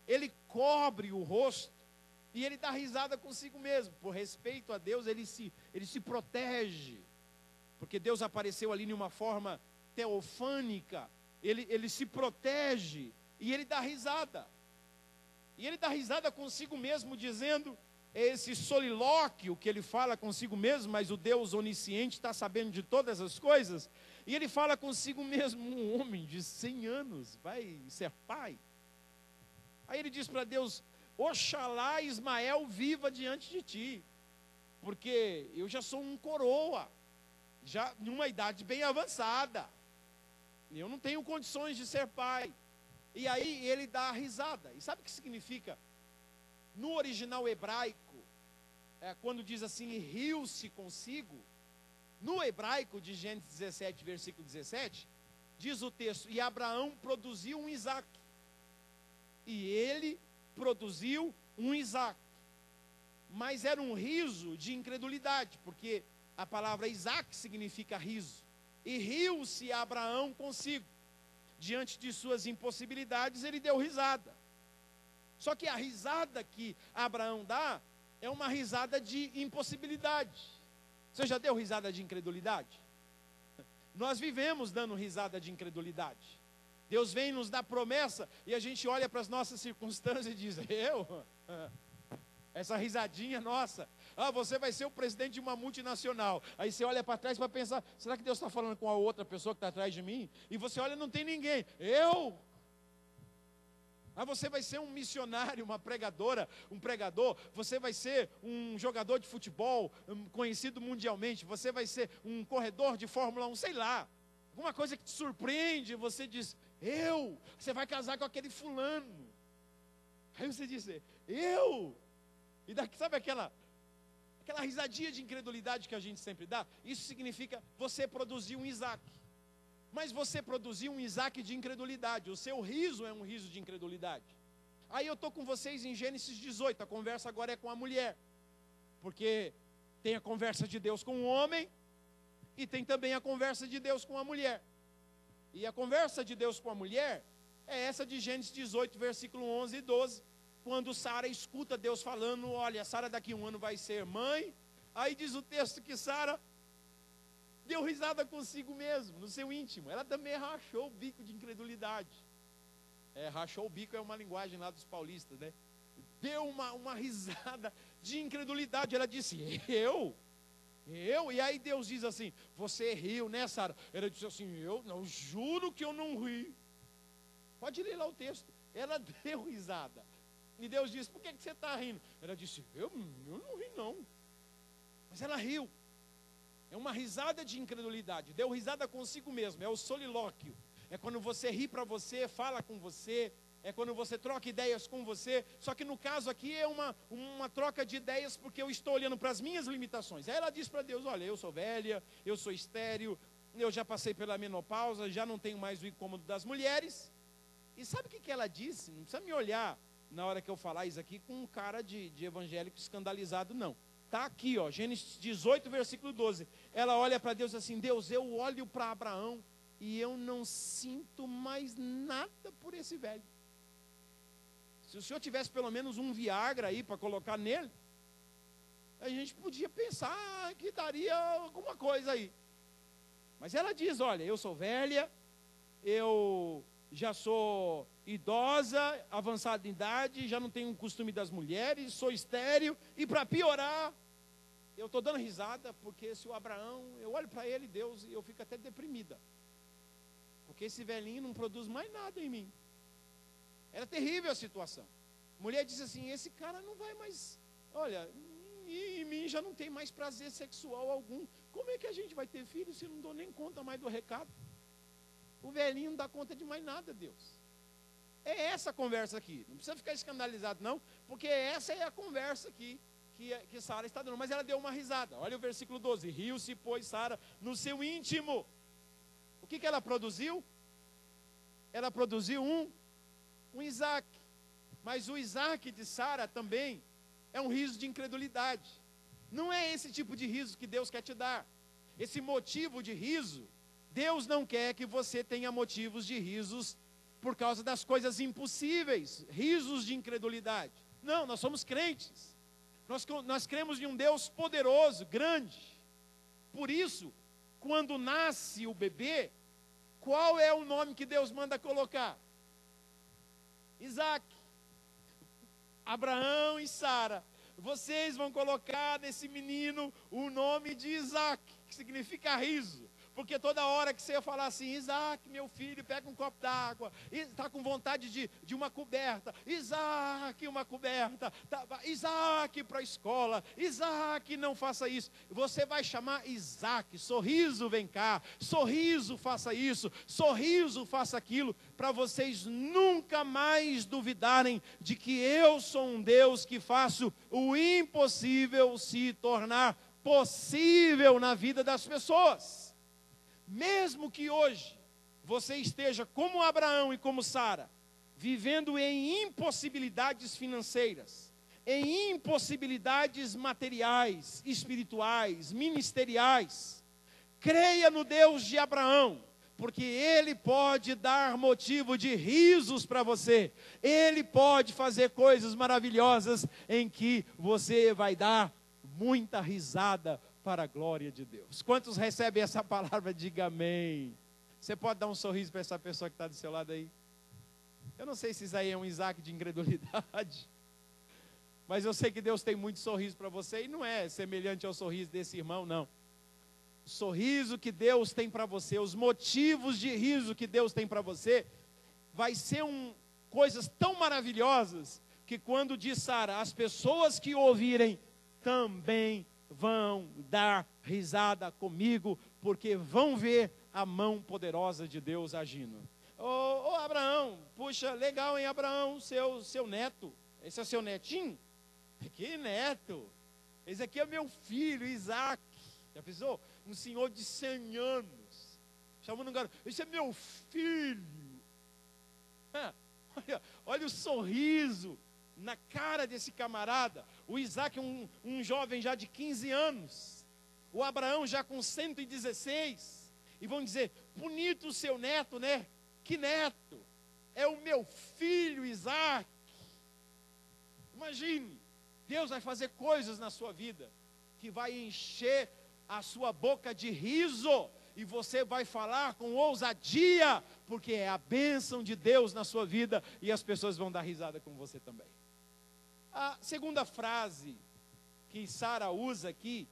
ele cobre o rosto, e ele dá risada consigo mesmo. Por respeito a Deus, ele se protege, porque Deus apareceu ali em uma forma teofânica. Ele se protege e ele dá risada. E ele dá risada consigo mesmo, dizendo é esse solilóquio que ele fala consigo mesmo, mas o Deus onisciente está sabendo de todas as coisas, e ele fala consigo mesmo, um homem de 100 anos vai ser pai. Aí ele diz para Deus: oxalá Ismael viva diante de ti, porque eu já sou um coroa, já numa idade bem avançada, eu não tenho condições de ser pai. E aí ele dá a risada. E sabe o que significa? No original hebraico, quando diz assim, riu-se consigo, no hebraico de Gênesis 17, versículo 17, diz o texto: e Abraão produziu um Isaque. E ele produziu um Isaque. Mas era um riso de incredulidade, porque a palavra Isaque significa riso. E riu-se Abraão consigo. Diante de suas impossibilidades, ele deu risada. Só que a risada que Abraão dá é uma risada de impossibilidade. Você já deu risada de incredulidade? Nós vivemos dando risada de incredulidade. Deus vem nos dar promessa e a gente olha para as nossas circunstâncias e diz: essa risadinha nossa, você vai ser o presidente de uma multinacional. Aí você olha para trás para pensar: será que Deus está falando com a outra pessoa que está atrás de mim? E você olha, não tem ninguém. Você vai ser um missionário, uma pregadora, um pregador. Você vai ser um jogador de futebol conhecido mundialmente. Você vai ser um corredor de Fórmula 1, sei lá. Alguma coisa que te surpreende. Você diz: você vai casar com aquele fulano. Aí você diz: E daqui, sabe aquela risadinha de incredulidade que a gente sempre dá? Isso significa você produzir um Isaque. Mas você produziu um Isaque de incredulidade. O seu riso é um riso de incredulidade. Aí eu estou com vocês em Gênesis 18. A conversa agora é com a mulher. Porque tem a conversa de Deus com o homem e tem também a conversa de Deus com a mulher. E a conversa de Deus com a mulher é essa de Gênesis 18, versículo 11 e 12. Quando Sara escuta Deus falando: olha, Sara daqui a um ano vai ser mãe. Aí diz o texto que Sara deu risada consigo mesmo, no seu íntimo. Ela também rachou o bico de incredulidade. Rachou o bico é uma linguagem lá dos paulistas, né? Deu uma risada de incredulidade. Ela disse: eu? E aí Deus diz assim: você riu, né, Sara? Ela disse assim: eu não, juro que eu não ri. Pode ler lá o texto. Ela deu risada. E Deus disse: por que você está rindo? Ela disse: eu não ri não. Mas ela riu. É uma risada de incredulidade. Deu risada consigo mesmo. É o solilóquio. É quando você ri para você, fala com você. É quando você troca ideias com você. Só que no caso aqui é uma troca de ideias porque eu estou olhando para as minhas limitações. Aí ela diz para Deus: olha, eu sou velha, eu sou estéril, eu já passei pela menopausa, já não tenho mais o incômodo das mulheres. E sabe o que ela disse? Não precisa me olhar na hora que eu falar isso aqui com um cara de evangélico escandalizado, não. Está aqui, Gênesis 18, versículo 12. Ela olha para Deus assim: Deus, eu olho para Abraão e eu não sinto mais nada por esse velho. Se o senhor tivesse pelo menos um Viagra aí para colocar nele, a gente podia pensar que daria alguma coisa aí. Mas ela diz: olha, eu sou velha, eu já sou idosa, avançada em idade, já não tenho o costume das mulheres, sou estéril, e para piorar, eu estou dando risada, porque se o Abraão, eu olho para ele, Deus, e eu fico até deprimida, porque esse velhinho não produz mais nada em mim. Era terrível a situação. A mulher disse assim: esse cara não vai mais, olha, em mim já não tem mais prazer sexual algum, como é que a gente vai ter filho se eu não dou nem conta mais do recado? O velhinho não dá conta de mais nada, Deus. É essa a conversa aqui. Não precisa ficar escandalizado, não, porque essa é a conversa aqui que Sara está dando. Mas ela deu uma risada. Olha o versículo 12. Riu-se, pois, Sara no seu íntimo. O que ela produziu? Ela produziu um Isaque. Mas o Isaque de Sara também é um riso de incredulidade. Não é esse tipo de riso que Deus quer te dar. Esse motivo de riso, Deus não quer que você tenha motivos de risos por causa das coisas impossíveis, risos de incredulidade. Não, nós somos crentes. Nós cremos em um Deus poderoso, grande. Por isso, quando nasce o bebê, qual é o nome que Deus manda colocar? Isaque. Abraão e Sara vocês vão colocar nesse menino o nome de Isaac, que significa riso. Porque toda hora que você ia falar assim, Isaac, meu filho, pega um copo d'água, está com vontade de uma coberta, Isaac, uma coberta, Isaac para a escola, Isaac, não faça isso. Você vai chamar Isaac, sorriso, vem cá, sorriso, faça isso, sorriso, faça aquilo, para vocês nunca mais duvidarem de que eu sou um Deus que faço o impossível se tornar possível na vida das pessoas. Mesmo que hoje você esteja como Abraão e como Sara, vivendo em impossibilidades financeiras, em impossibilidades materiais, espirituais, ministeriais, creia no Deus de Abraão, porque Ele pode dar motivo de risos para você, Ele pode fazer coisas maravilhosas em que você vai dar muita risada para a glória de Deus. Quantos recebem essa palavra? Diga amém. Você pode dar um sorriso para essa pessoa que está do seu lado aí? Eu não sei se isso aí é um Isaac de incredulidade, mas eu sei que Deus tem muito sorriso para você, e não é semelhante ao sorriso desse irmão, não. O sorriso que Deus tem para você, os motivos de riso que Deus tem para você, vai ser coisas tão maravilhosas, que quando diz Sara, as pessoas que ouvirem também vão dar risada comigo, porque vão ver a mão poderosa de Deus agindo. Ô Abraão, puxa, legal, hein, Abraão, seu neto, esse é seu netinho? Que neto? Esse aqui é meu filho, Isaac. Já pensou? Um senhor de 100 anos, chamando um garoto, esse é meu filho. Olha o sorriso na cara desse camarada. O Isaac, um jovem já de 15 anos, o Abraão já com 116, e vão dizer, bonito o seu neto, né? Que neto? É o meu filho Isaac. Imagine, Deus vai fazer coisas na sua vida, que vai encher a sua boca de riso, e você vai falar com ousadia, porque é a bênção de Deus na sua vida, e as pessoas vão dar risada com você também. A segunda frase que Sara usa aqui,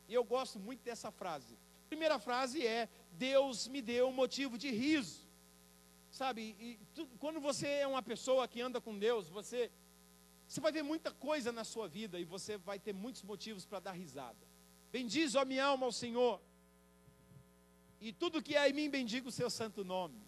e eu gosto muito dessa frase. A primeira frase é, Deus me deu motivo de riso. Sabe, quando você é uma pessoa que anda com Deus, você vai ver muita coisa na sua vida, e você vai ter muitos motivos para dar risada. Bendize, ó minha alma, ao Senhor, e tudo que há em mim bendiga o seu santo nome.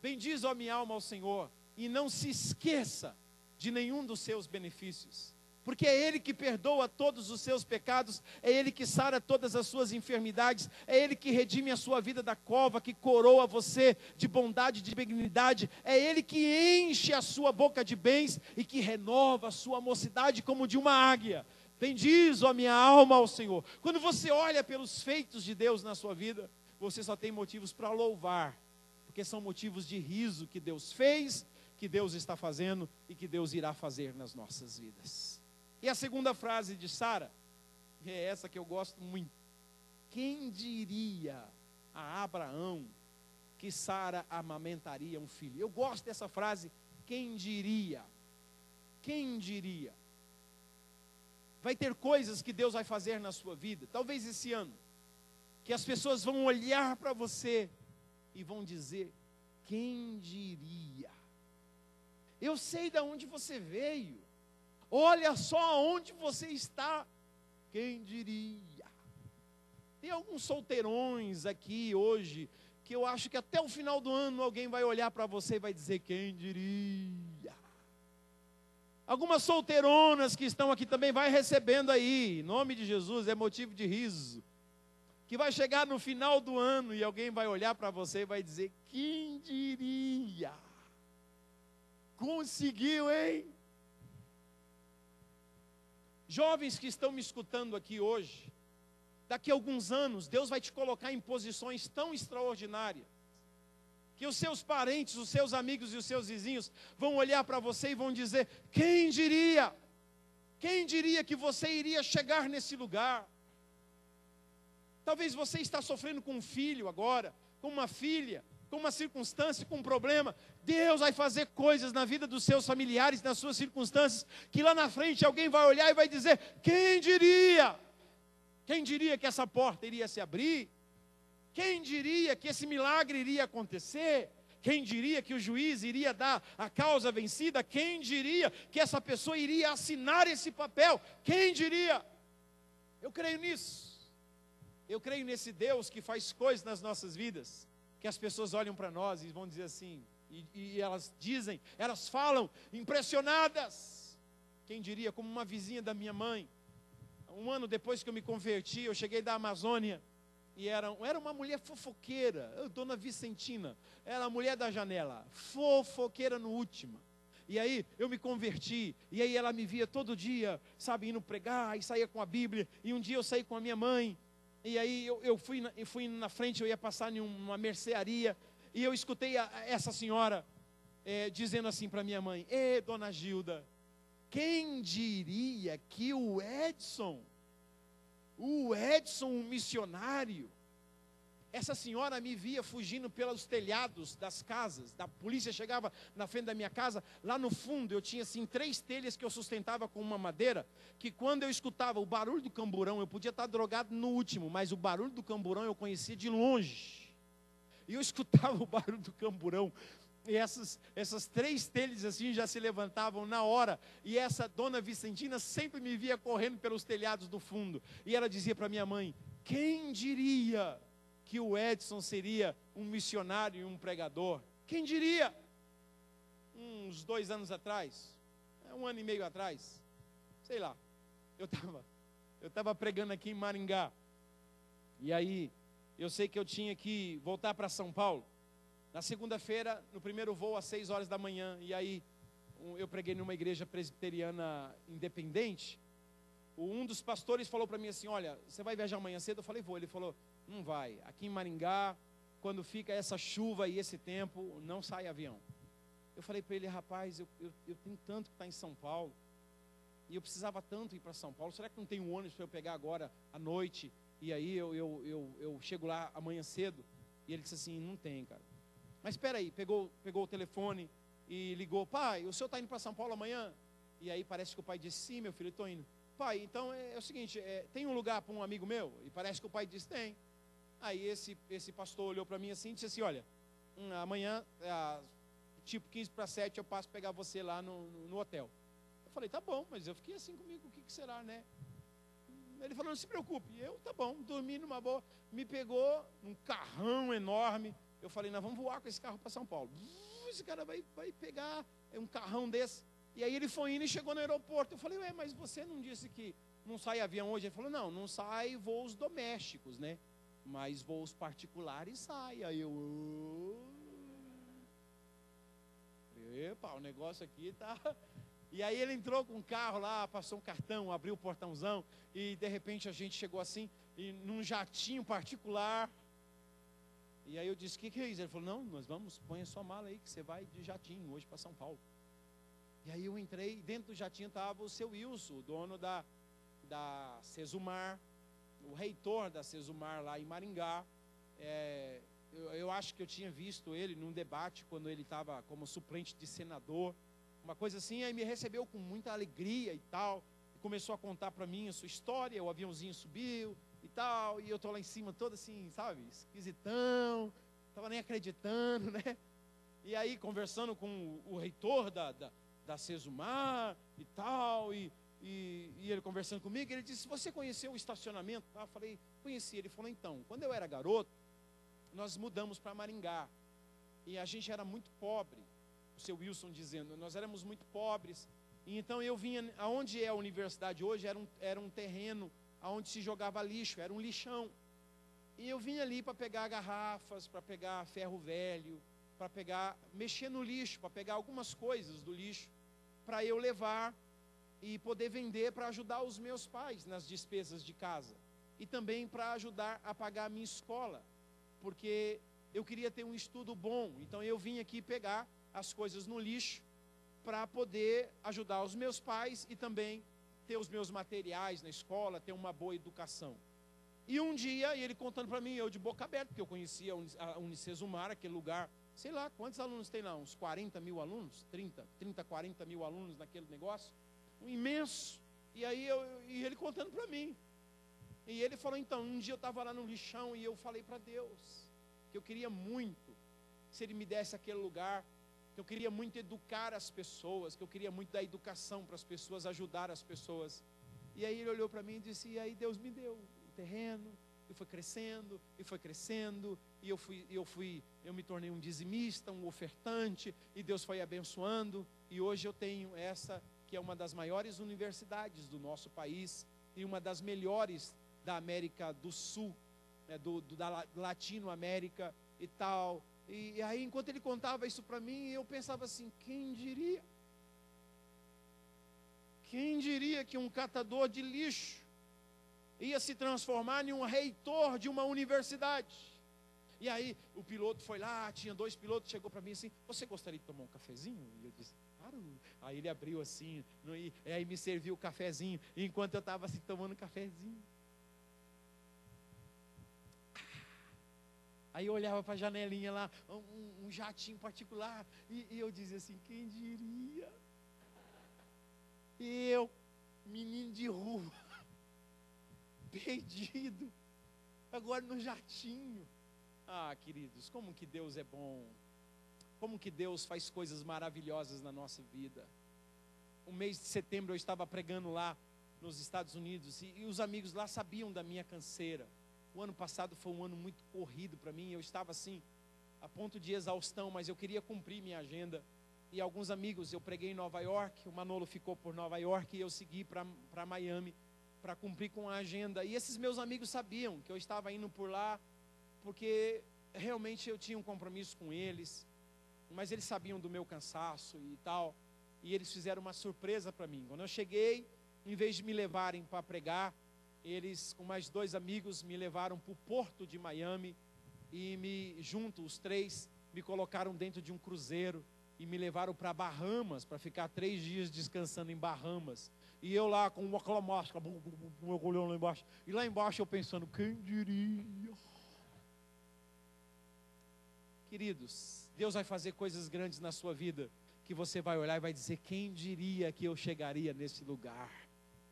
Bendize, ó minha alma, ao Senhor, e não se esqueça de nenhum dos seus benefícios, porque é Ele que perdoa todos os seus pecados, é Ele que sara todas as suas enfermidades, é Ele que redime a sua vida da cova, que coroa você de bondade, de benignidade, é Ele que enche a sua boca de bens, e que renova a sua mocidade como de uma águia. Bendize, ó minha alma, ao Senhor. Quando você olha pelos feitos de Deus na sua vida, você só tem motivos para louvar, porque são motivos de riso que Deus fez, que Deus está fazendo e que Deus irá fazer nas nossas vidas. E a segunda frase de Sara, é essa que eu gosto muito. Quem diria a Abraão que Sara amamentaria um filho? Eu gosto dessa frase, quem diria? Quem diria? Vai ter coisas que Deus vai fazer na sua vida, talvez esse ano, que as pessoas vão olhar para você e vão dizer, quem diria? Eu sei de onde você veio, olha só onde você está, quem diria? Tem alguns solteirões aqui hoje, que eu acho que até o final do ano alguém vai olhar para você e vai dizer, quem diria? Algumas solteironas que estão aqui também, vai recebendo aí, em nome de Jesus, é motivo de riso, que vai chegar no final do ano e alguém vai olhar para você e vai dizer, quem diria? Conseguiu, hein? Jovens que estão me escutando aqui hoje, daqui a alguns anos, Deus vai te colocar em posições tão extraordinárias, que os seus parentes, os seus amigos e os seus vizinhos vão olhar para você e vão dizer, quem diria? Quem diria que você iria chegar nesse lugar? Talvez você está sofrendo com um filho agora, com uma filha, com uma circunstância, com um problema, Deus vai fazer coisas na vida dos seus familiares, nas suas circunstâncias, que lá na frente alguém vai olhar e vai dizer: quem diria? Quem diria que essa porta iria se abrir? Quem diria que esse milagre iria acontecer? Quem diria que o juiz iria dar a causa vencida? Quem diria que essa pessoa iria assinar esse papel? Quem diria? Eu creio nisso. Eu creio nesse Deus que faz coisas nas nossas vidas, que as pessoas olham para nós e vão dizer assim, e elas dizem, elas falam impressionadas. Quem diria, como uma vizinha da minha mãe, um ano depois que eu me converti, eu cheguei da Amazônia, e era uma mulher fofoqueira, Dona Vicentina, era a mulher da janela, fofoqueira no último. E aí eu me converti, e aí ela me via todo dia, sabe, indo pregar, e saía com a Bíblia, e um dia eu saí com a minha mãe, e aí eu fui na frente, eu ia passar em uma mercearia, e eu escutei essa senhora dizendo assim para minha mãe: Dona Gilda, quem diria que o Edson, um missionário, essa senhora me via fugindo pelos telhados das casas, da polícia chegava na frente da minha casa, lá no fundo eu tinha assim 3 telhas que eu sustentava com uma madeira, que quando eu escutava o barulho do camburão, eu podia estar drogado no último, mas o barulho do camburão eu conhecia de longe, e eu escutava o barulho do camburão, e essas 3 telhas assim já se levantavam na hora, e essa Dona Vicentina sempre me via correndo pelos telhados do fundo, e ela dizia para minha mãe: quem diria que o Edson seria um missionário e um pregador? Quem diria? Uns 2 anos atrás, 1 ano e meio atrás, sei lá, eu estava pregando aqui em Maringá, e aí eu sei que eu tinha que voltar para São Paulo, na segunda-feira, no primeiro voo às 6 horas da manhã, e aí eu preguei numa igreja presbiteriana independente. Um dos pastores falou para mim assim: olha, você vai viajar amanhã cedo? Eu falei: vou. Ele falou: não vai, aqui em Maringá, quando fica essa chuva e esse tempo, não sai avião. Eu falei para ele: rapaz, eu tenho tanto que estar em São Paulo, e eu precisava tanto ir para São Paulo, será que não tem um ônibus para eu pegar agora à noite, e aí eu chego lá amanhã cedo? E ele disse assim: não tem, cara. Mas espera aí, pegou o telefone e ligou: pai, o senhor está indo para São Paulo amanhã? E aí parece que o pai disse: sim, meu filho, estou indo. Pai, então é o seguinte, tem um lugar para um amigo meu? E parece que o pai disse: tem. Aí esse pastor olhou para mim assim e disse assim: olha, amanhã, tipo 15 para 7, eu passo pegar você lá no hotel. Eu falei: tá bom, mas eu fiquei assim comigo, o que será, né? Ele falou: não se preocupe. E eu: tá bom, dormi numa boa. Me pegou num carrão enorme. Eu falei: nós vamos voar com esse carro para São Paulo. Esse cara vai pegar um carrão desse. E aí ele foi indo e chegou no aeroporto. Eu falei: ué, mas você não disse que não sai avião hoje? Ele falou: não sai voos domésticos, né? Mas voos particulares saem. Aí eu... epa, o negócio aqui tá... E aí ele entrou com o carro lá, passou um cartão, abriu o portãozão, e de repente a gente chegou assim, e num jatinho particular. E aí eu disse: que é isso? Ele falou: não, nós vamos, põe a sua mala aí, que você vai de jatinho hoje para São Paulo. E aí eu entrei, dentro do jatinho estava o seu Wilson, o dono da Cesumar, o reitor da Cesumar lá em Maringá. Eu acho que eu tinha visto ele num debate, quando ele estava como suplente de senador, uma coisa assim. Aí me recebeu com muita alegria e tal, e começou a contar para mim a sua história. O aviãozinho subiu e tal, e eu estou lá em cima todo assim, sabe, esquisitão, estava nem acreditando, né? E aí conversando com o reitor da Cesumar e tal, e ele conversando comigo, ele disse: você conheceu o estacionamento? Eu falei: conheci. Ele falou: então, quando eu era garoto, nós mudamos para Maringá, e a gente era muito pobre. O seu Wilson dizendo: nós éramos muito pobres, e então eu vinha, aonde é a universidade hoje, era um terreno onde se jogava lixo, era um lixão, e eu vinha ali para pegar garrafas, para pegar ferro velho, para mexer no lixo, para pegar algumas coisas do lixo, para eu levar e poder vender para ajudar os meus pais nas despesas de casa, e também para ajudar a pagar a minha escola, porque eu queria ter um estudo bom. Então eu vim aqui pegar as coisas no lixo para poder ajudar os meus pais e também ter os meus materiais na escola, ter uma boa educação. E um dia, ele contando para mim, eu de boca aberta, porque eu conhecia a Unicesumar, aquele lugar, sei lá, quantos alunos tem lá? Uns 40 mil alunos? 30, 40 mil alunos naquele negócio? Um imenso. E ele contando para mim. E ele falou, então, um dia eu estava lá no lixão e eu falei para Deus que eu queria muito, se Ele me desse aquele lugar, que eu queria muito educar as pessoas, que eu queria muito dar educação para as pessoas, ajudar as pessoas. E aí ele olhou para mim e disse, e aí Deus me deu o terreno, e foi crescendo, e eu me tornei um dizimista, um ofertante, e Deus foi abençoando, e hoje eu tenho essa, que é uma das maiores universidades do nosso país, e uma das melhores da América do Sul, né, da Latinoamérica e tal. E aí, enquanto ele contava isso para mim, eu pensava assim, quem diria? Quem diria que um catador de lixo ia se transformar em um reitor de uma universidade? E aí, o piloto foi lá, tinha 2 pilotos, chegou para mim assim, você gostaria de tomar um cafezinho? E eu disse, claro. Aí ele abriu assim, e aí me serviu o cafezinho, enquanto eu estava assim, tomando cafezinho. Aí eu olhava para a janelinha lá, um jatinho particular, e eu dizia assim, quem diria? Eu, menino de rua, perdido, agora no jatinho. Ah, queridos, como que Deus é bom, como que Deus faz coisas maravilhosas na nossa vida. O mês de setembro eu estava pregando lá nos Estados Unidos, e os amigos lá sabiam da minha canseira. O ano passado foi um ano muito corrido para mim, eu estava assim, a ponto de exaustão, mas eu queria cumprir minha agenda. E alguns amigos, eu preguei em Nova York, o Manolo ficou por Nova York, e eu segui para Miami, para cumprir com a agenda. E esses meus amigos sabiam que eu estava indo por lá, porque realmente eu tinha um compromisso com eles, mas eles sabiam do meu cansaço e tal, e eles fizeram uma surpresa para mim. Quando eu cheguei, em vez de me levarem para pregar, eles, com mais 2 amigos, me levaram para o porto de Miami, e os 3, me colocaram dentro de um cruzeiro, e me levaram para Bahamas, para ficar 3 dias descansando em Bahamas. E eu lá, com aquela máscara, olhando lá embaixo, e lá embaixo eu pensando, quem diria? Queridos, Deus vai fazer coisas grandes na sua vida, que você vai olhar e vai dizer, quem diria que eu chegaria nesse lugar?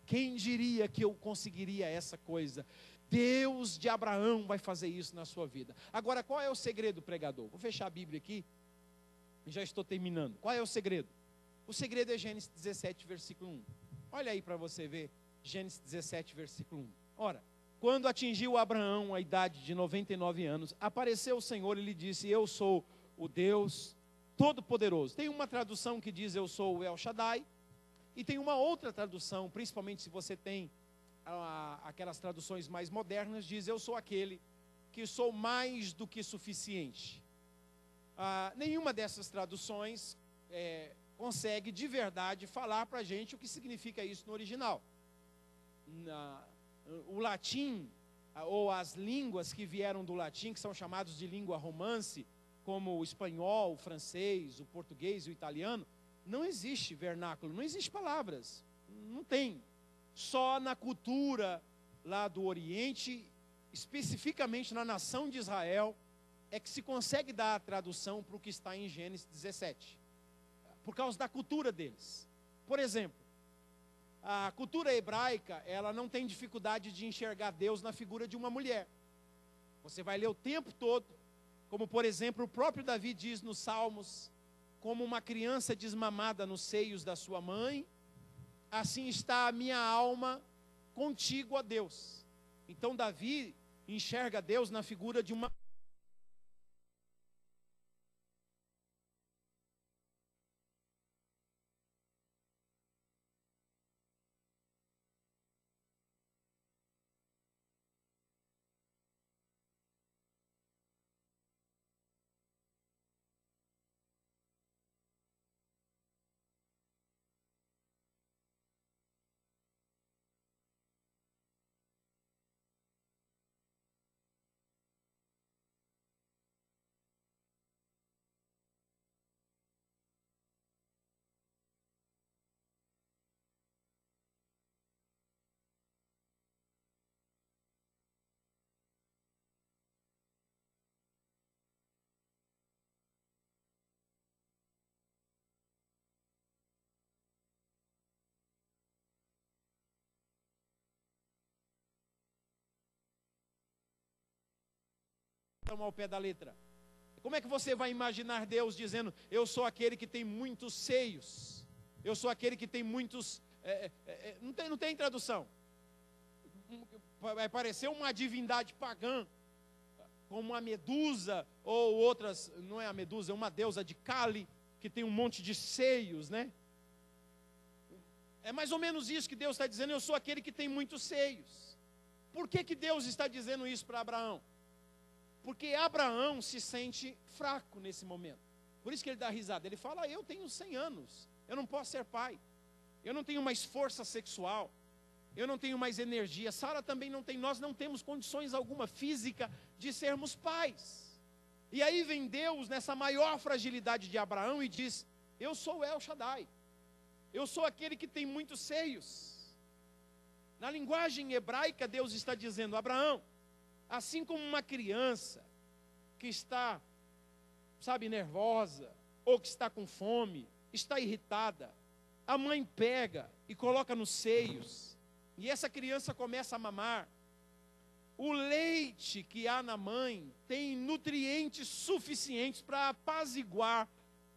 Quem diria que eu conseguiria essa coisa? Deus de Abraão vai fazer isso na sua vida. Agora, qual é o segredo, pregador? Vou fechar a Bíblia aqui, já estou terminando. Qual é o segredo? O segredo é Gênesis 17, versículo 1. Olha aí para você ver, Gênesis 17, versículo 1. Ora, quando atingiu Abraão a idade de 99 anos, apareceu o Senhor e lhe disse, eu sou o Deus Todo-Poderoso. Tem uma tradução que diz, eu sou o El Shaddai, e tem uma outra tradução, principalmente se você tem aquelas traduções mais modernas, diz, eu sou aquele que sou mais do que suficiente. Nenhuma dessas traduções consegue de verdade falar para a gente o que significa isso no original. O latim, ou as línguas que vieram do latim, que são chamados de língua romance, como o espanhol, o francês, o português e o italiano, não existe vernáculo, não existe palavras, não tem. Só na cultura lá do Oriente, especificamente na nação de Israel, é que se consegue dar a tradução para o que está em Gênesis 17, por causa da cultura deles. Por exemplo, a cultura hebraica, ela não tem dificuldade de enxergar Deus na figura de uma mulher. Você vai ler o tempo todo, como por exemplo o próprio Davi diz nos Salmos, como uma criança desmamada nos seios da sua mãe, assim está a minha alma contigo, ó Deus. Então Davi enxerga Deus na figura de uma estão ao pé da letra. Como é que você vai imaginar Deus dizendo, eu sou aquele que tem muitos seios, eu sou aquele que tem muitos... não tem tradução. Vai parecer uma divindade pagã, como a Medusa, ou outras, não é a Medusa, é uma deusa de Kali, que tem um monte de seios, né? É mais ou menos isso que Deus está dizendo, eu sou aquele que tem muitos seios. Por que Deus está dizendo isso para Abraão? Porque Abraão se sente fraco nesse momento. Por isso que ele dá risada. Ele fala, eu tenho 100 anos, eu não posso ser pai. Eu não tenho mais força sexual. Eu não tenho mais energia. Sara também não tem. Nós não temos condições alguma física de sermos pais. E aí vem Deus nessa maior fragilidade de Abraão e diz, eu sou El Shaddai. Eu sou aquele que tem muitos seios. Na linguagem hebraica, Deus está dizendo, Abraão, assim como uma criança que está, nervosa, ou que está com fome, está irritada, a mãe pega e coloca nos seios, e essa criança começa a mamar. O leite que há na mãe tem nutrientes suficientes para apaziguar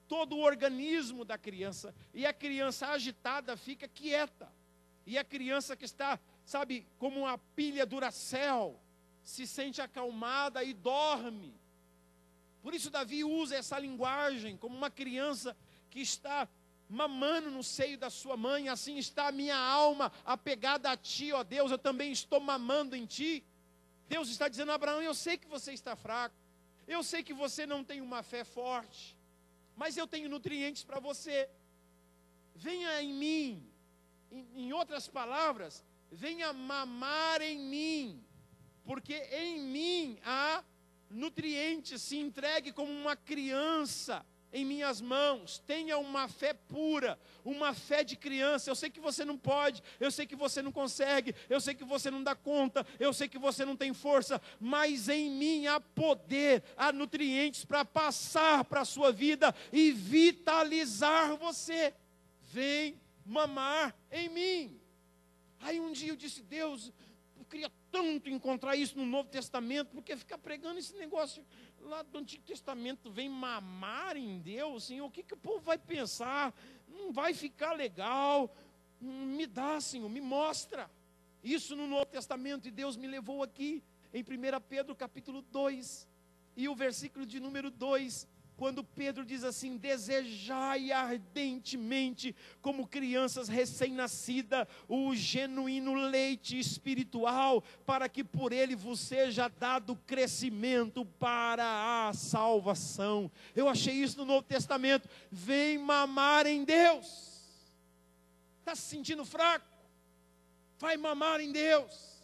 todo o organismo da criança, e a criança agitada fica quieta, e a criança que está, como uma pilha Duracell, se sente acalmada e dorme. Por isso Davi usa essa linguagem, como uma criança que está mamando no seio da sua mãe, assim está a minha alma apegada a ti, ó Deus, eu também estou mamando em ti. Deus está dizendo, Abraão, eu sei que você está fraco, eu sei que você não tem uma fé forte, mas eu tenho nutrientes para você. Venha em mim, em outras palavras, venha mamar em mim, porque em mim há nutrientes, se entregue como uma criança em minhas mãos, tenha uma fé pura, uma fé de criança. Eu sei que você não pode, eu sei que você não consegue, eu sei que você não dá conta, eu sei que você não tem força, mas em mim há poder, há nutrientes para passar para a sua vida e vitalizar você. Vem mamar em mim. Aí um dia eu disse, Deus, eu queria tanto encontrar isso no Novo Testamento, porque ficar pregando esse negócio lá do Antigo Testamento, vem mamar em Deus, Senhor, o que o povo vai pensar? Não vai ficar legal. Me dá, Senhor, me mostra isso no Novo Testamento. E Deus me levou aqui em 1 Pedro capítulo 2, e o versículo de número 2, quando Pedro diz assim, desejai ardentemente, como crianças recém-nascidas, o genuíno leite espiritual, para que por ele vos seja dado crescimento para a salvação. Eu achei isso no Novo Testamento. Vem mamar em Deus. Está se sentindo fraco? Vai mamar em Deus.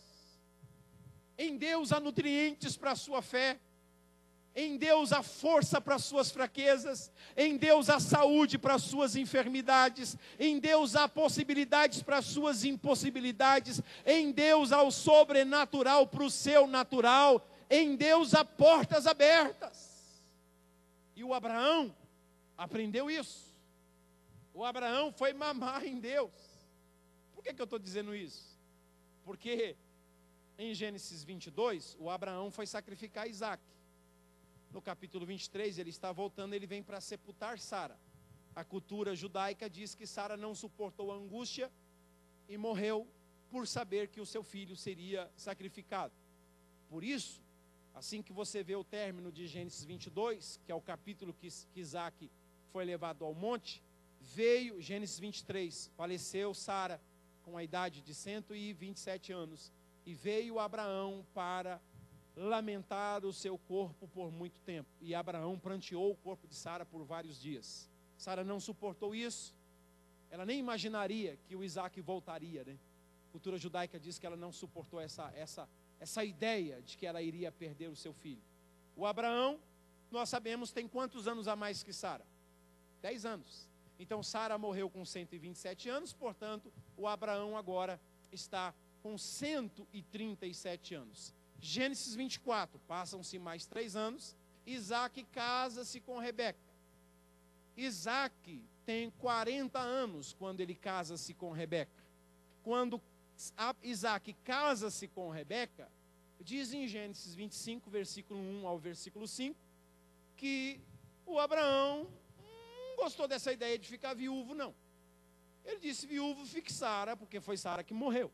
Em Deus há nutrientes para a sua fé. Em Deus há força para as suas fraquezas, em Deus há saúde para as suas enfermidades, em Deus há possibilidades para as suas impossibilidades, em Deus há o sobrenatural para o seu natural, em Deus há portas abertas. E o Abraão aprendeu isso. O Abraão foi mamar em Deus. Por que eu estou dizendo isso? Porque em Gênesis 22, o Abraão foi sacrificar Isaac. No capítulo 23, ele está voltando, ele vem para sepultar Sara. A cultura judaica diz que Sara não suportou a angústia e morreu por saber que o seu filho seria sacrificado. Por isso, assim que você vê o término de Gênesis 22, que é o capítulo que Isaac foi levado ao monte, veio, Gênesis 23, faleceu Sara com a idade de 127 anos, e veio Abraão para lamentar o seu corpo por muito tempo. E Abraão pranteou o corpo de Sara por vários dias. Sara não suportou isso. Ela nem imaginaria que o Isaac voltaria, né? A cultura judaica diz que ela não suportou essa ideia de que ela iria perder o seu filho. O Abraão, nós sabemos, tem quantos anos a mais que Sara? 10 anos. Então Sara morreu com 127 anos, portanto, o Abraão agora está com 137 anos. Gênesis 24, passam-se mais 3 anos, Isaac casa-se com Rebeca. Isaac tem 40 anos quando ele casa-se com Rebeca. Quando Isaac casa-se com Rebeca, Diz em Gênesis 25, versículo 1 ao versículo 5, que o Abraão não gostou dessa ideia de ficar viúvo, não. Ele disse: viúvo fique Sara, porque foi Sara que morreu.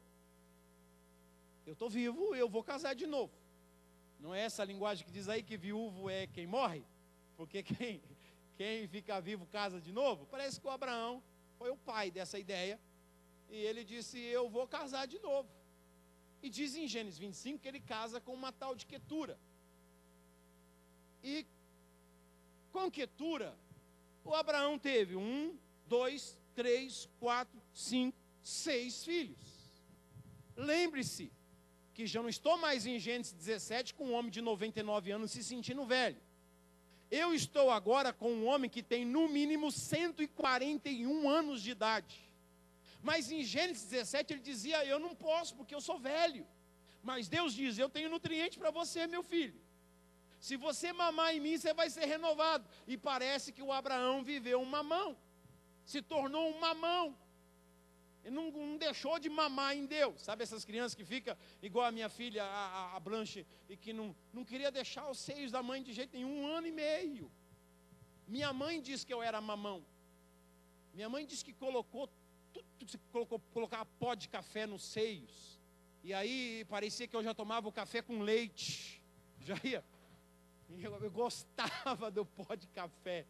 Eu estou vivo, eu vou casar de novo. Não é essa a linguagem que diz aí que viúvo é quem morre? Porque quem fica vivo casa de novo? Parece que o Abraão foi o pai dessa ideia. E ele disse: eu vou casar de novo. E diz em Gênesis 25 que ele casa com uma tal de Quetura. E com Quetura, o Abraão teve 1, 2, 3, 4, 5, 6 filhos. Lembre-se que já não estou mais em Gênesis 17 com um homem de 99 anos se sentindo velho. Eu estou agora com um homem que tem no mínimo 141 anos de idade. Mas em Gênesis 17 ele dizia: eu não posso porque eu sou velho. Mas Deus diz: eu tenho nutriente para você, meu filho. Se você mamar em mim, você vai ser renovado. E parece que o Abraão viveu um mamão. Se tornou um mamão. Ele não deixou de mamar em Deus. Sabe essas crianças que ficam igual a minha filha, a Blanche, e que não queria deixar os seios da mãe de jeito nenhum, 1 ano e meio. Minha mãe disse que eu era mamão. Minha mãe disse que colocava pó de café nos seios. E aí parecia que eu já tomava o café com leite. Já ia. Eu gostava do pó de café.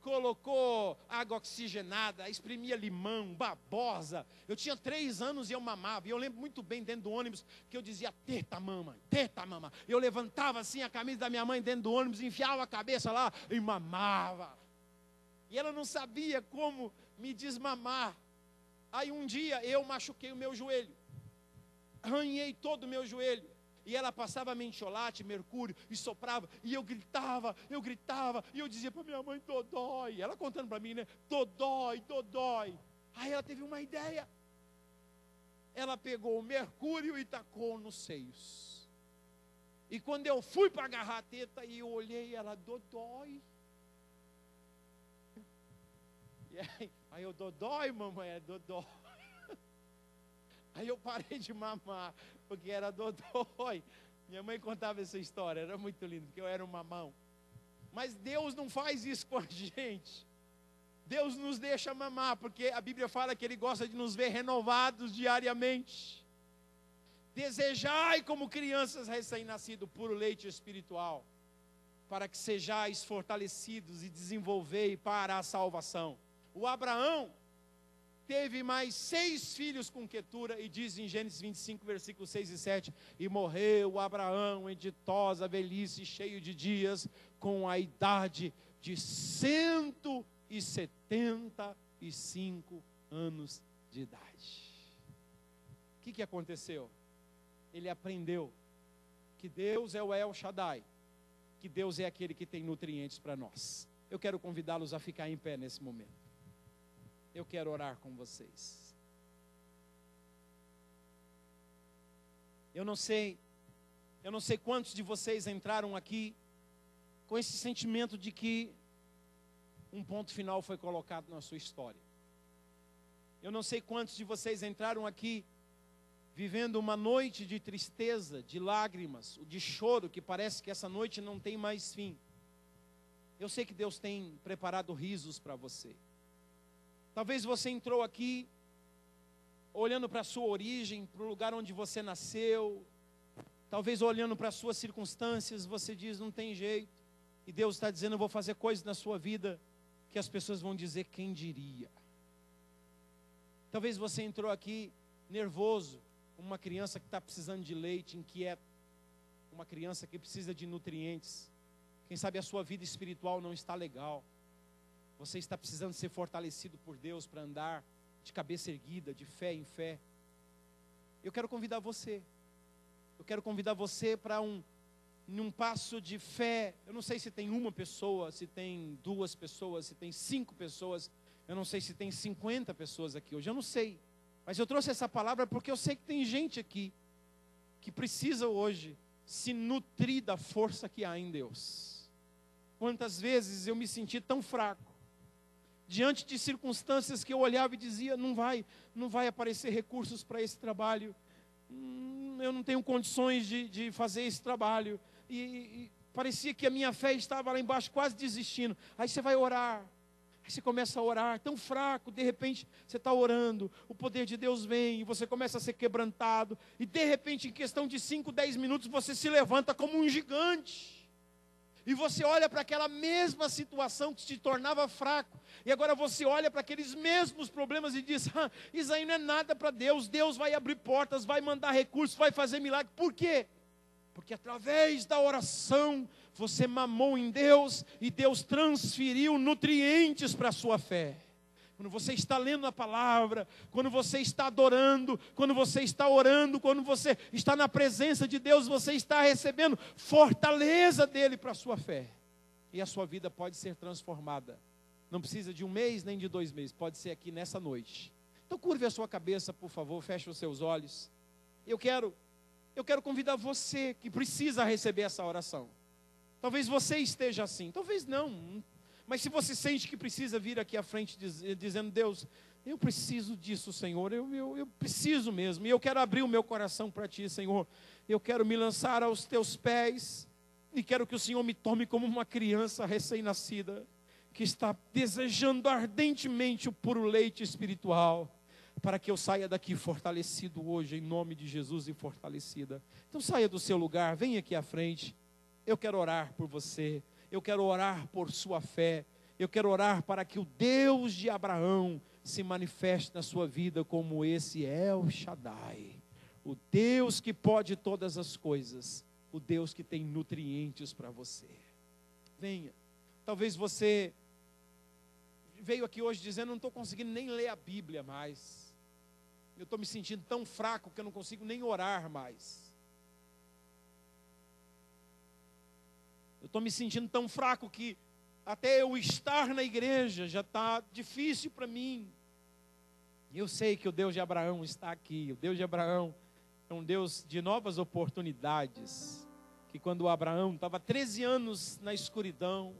Colocou água oxigenada, exprimia limão, babosa. Eu tinha 3 anos e eu mamava. E eu lembro muito bem dentro do ônibus que eu dizia: teta, mamãe, teta, mamãe. Eu levantava assim a camisa da minha mãe dentro do ônibus, enfiava a cabeça lá e mamava. E ela não sabia como me desmamar. Aí um dia eu machuquei o meu joelho. Arranhei todo o meu joelho. E ela passava mentiolate, mercúrio, e soprava, e eu gritava, e eu dizia para minha mãe: dodói. Ela contando para mim, né? Dodói, dodói. Aí ela teve uma ideia. Ela pegou o mercúrio e tacou nos seios. E quando eu fui para agarrar a teta, e eu olhei, ela: dodói. E aí eu: dodói, mamãe, é dodói. Aí eu parei de mamar, porque era dodói. Minha mãe contava essa história, era muito lindo, porque eu era um mamão. Mas Deus não faz isso com a gente. Deus nos deixa mamar, porque a Bíblia fala que Ele gosta de nos ver renovados diariamente. Desejai como crianças recém-nascidos puro leite espiritual, para que sejais fortalecidos e desenvolvei para a salvação. O Abraão teve mais 6 filhos com Quetura, e diz em Gênesis 25, versículos 6 e 7, e morreu Abraão em ditosa velhice, cheio de dias, com a idade de 175 anos de idade. O que aconteceu? Ele aprendeu que Deus é o El Shaddai, que Deus é aquele que tem nutrientes para nós. Eu quero convidá-los a ficar em pé nesse momento. Eu quero orar com vocês. Eu não sei quantos de vocês entraram aqui com esse sentimento de que um ponto final foi colocado na sua história. Eu não sei quantos de vocês entraram aqui vivendo uma noite de tristeza, de lágrimas, de choro, que parece que essa noite não tem mais fim. Eu sei que Deus tem preparado risos para você. Talvez você entrou aqui olhando para a sua origem, para o lugar onde você nasceu. Talvez olhando para as suas circunstâncias, você diz: não tem jeito. E Deus está dizendo: eu vou fazer coisas na sua vida que as pessoas vão dizer: quem diria? Talvez você entrou aqui nervoso, uma criança que está precisando de leite, inquieta. Uma criança que precisa de nutrientes. Quem sabe a sua vida espiritual não está legal. Você está precisando ser fortalecido por Deus para andar de cabeça erguida, de fé em fé. Eu quero convidar você. Eu quero convidar você para num passo de fé. Eu não sei se tem uma pessoa, se tem 2 pessoas, se tem 5 pessoas. Eu não sei se tem 50 pessoas aqui hoje. Eu não sei. Mas eu trouxe essa palavra porque eu sei que tem gente aqui que precisa hoje se nutrir da força que há em Deus. Quantas vezes eu me senti tão fraco, diante de circunstâncias que eu olhava e dizia: não vai aparecer recursos para esse trabalho, eu não tenho condições de fazer esse trabalho. E parecia que a minha fé estava lá embaixo, quase desistindo. Aí você vai orar. Aí você começa a orar, tão fraco, de repente você está orando, o poder de Deus vem, e você começa a ser quebrantado, e de repente, em questão de 5, 10 minutos, você se levanta como um gigante, e você olha para aquela mesma situação que te tornava fraco, e agora você olha para aqueles mesmos problemas e diz, isso aí não é nada para Deus, Deus vai abrir portas, vai mandar recursos, vai fazer milagre. Por quê? Porque através da oração, você mamou em Deus e Deus transferiu nutrientes para a sua fé. Quando você está lendo a palavra, quando você está adorando, quando você está orando, quando você está na presença de Deus, você está recebendo fortaleza dele para a sua fé. E a sua vida pode ser transformada. Não precisa de 1 mês nem de 2 meses, pode ser aqui nessa noite. Então curve a sua cabeça, por favor, feche os seus olhos. Eu quero convidar você que precisa receber essa oração. Talvez você esteja assim, talvez não. Mas se você sente que precisa vir aqui à frente dizendo, Deus, eu preciso disso, Senhor, eu preciso mesmo. E eu quero abrir o meu coração para Ti, Senhor. Eu quero me lançar aos Teus pés. E quero que o Senhor me tome como uma criança recém-nascida, que está desejando ardentemente o puro leite espiritual, para que eu saia daqui fortalecido hoje, em nome de Jesus, e fortalecida. Então saia do seu lugar, venha aqui à frente. Eu quero orar por você, eu quero orar por sua fé, eu quero orar para que o Deus de Abraão se manifeste na sua vida como esse El Shaddai, o Deus que pode todas as coisas, o Deus que tem nutrientes para você. Venha. Talvez você veio aqui hoje dizendo, não estou conseguindo nem ler a Bíblia mais. Eu estou me sentindo tão fraco que eu não consigo nem orar mais. Eu estou me sentindo tão fraco que até eu estar na igreja já está difícil para mim. Eu sei que o Deus de Abraão está aqui. O Deus de Abraão é um Deus de novas oportunidades. Que quando Abraão estava 13 anos na escuridão,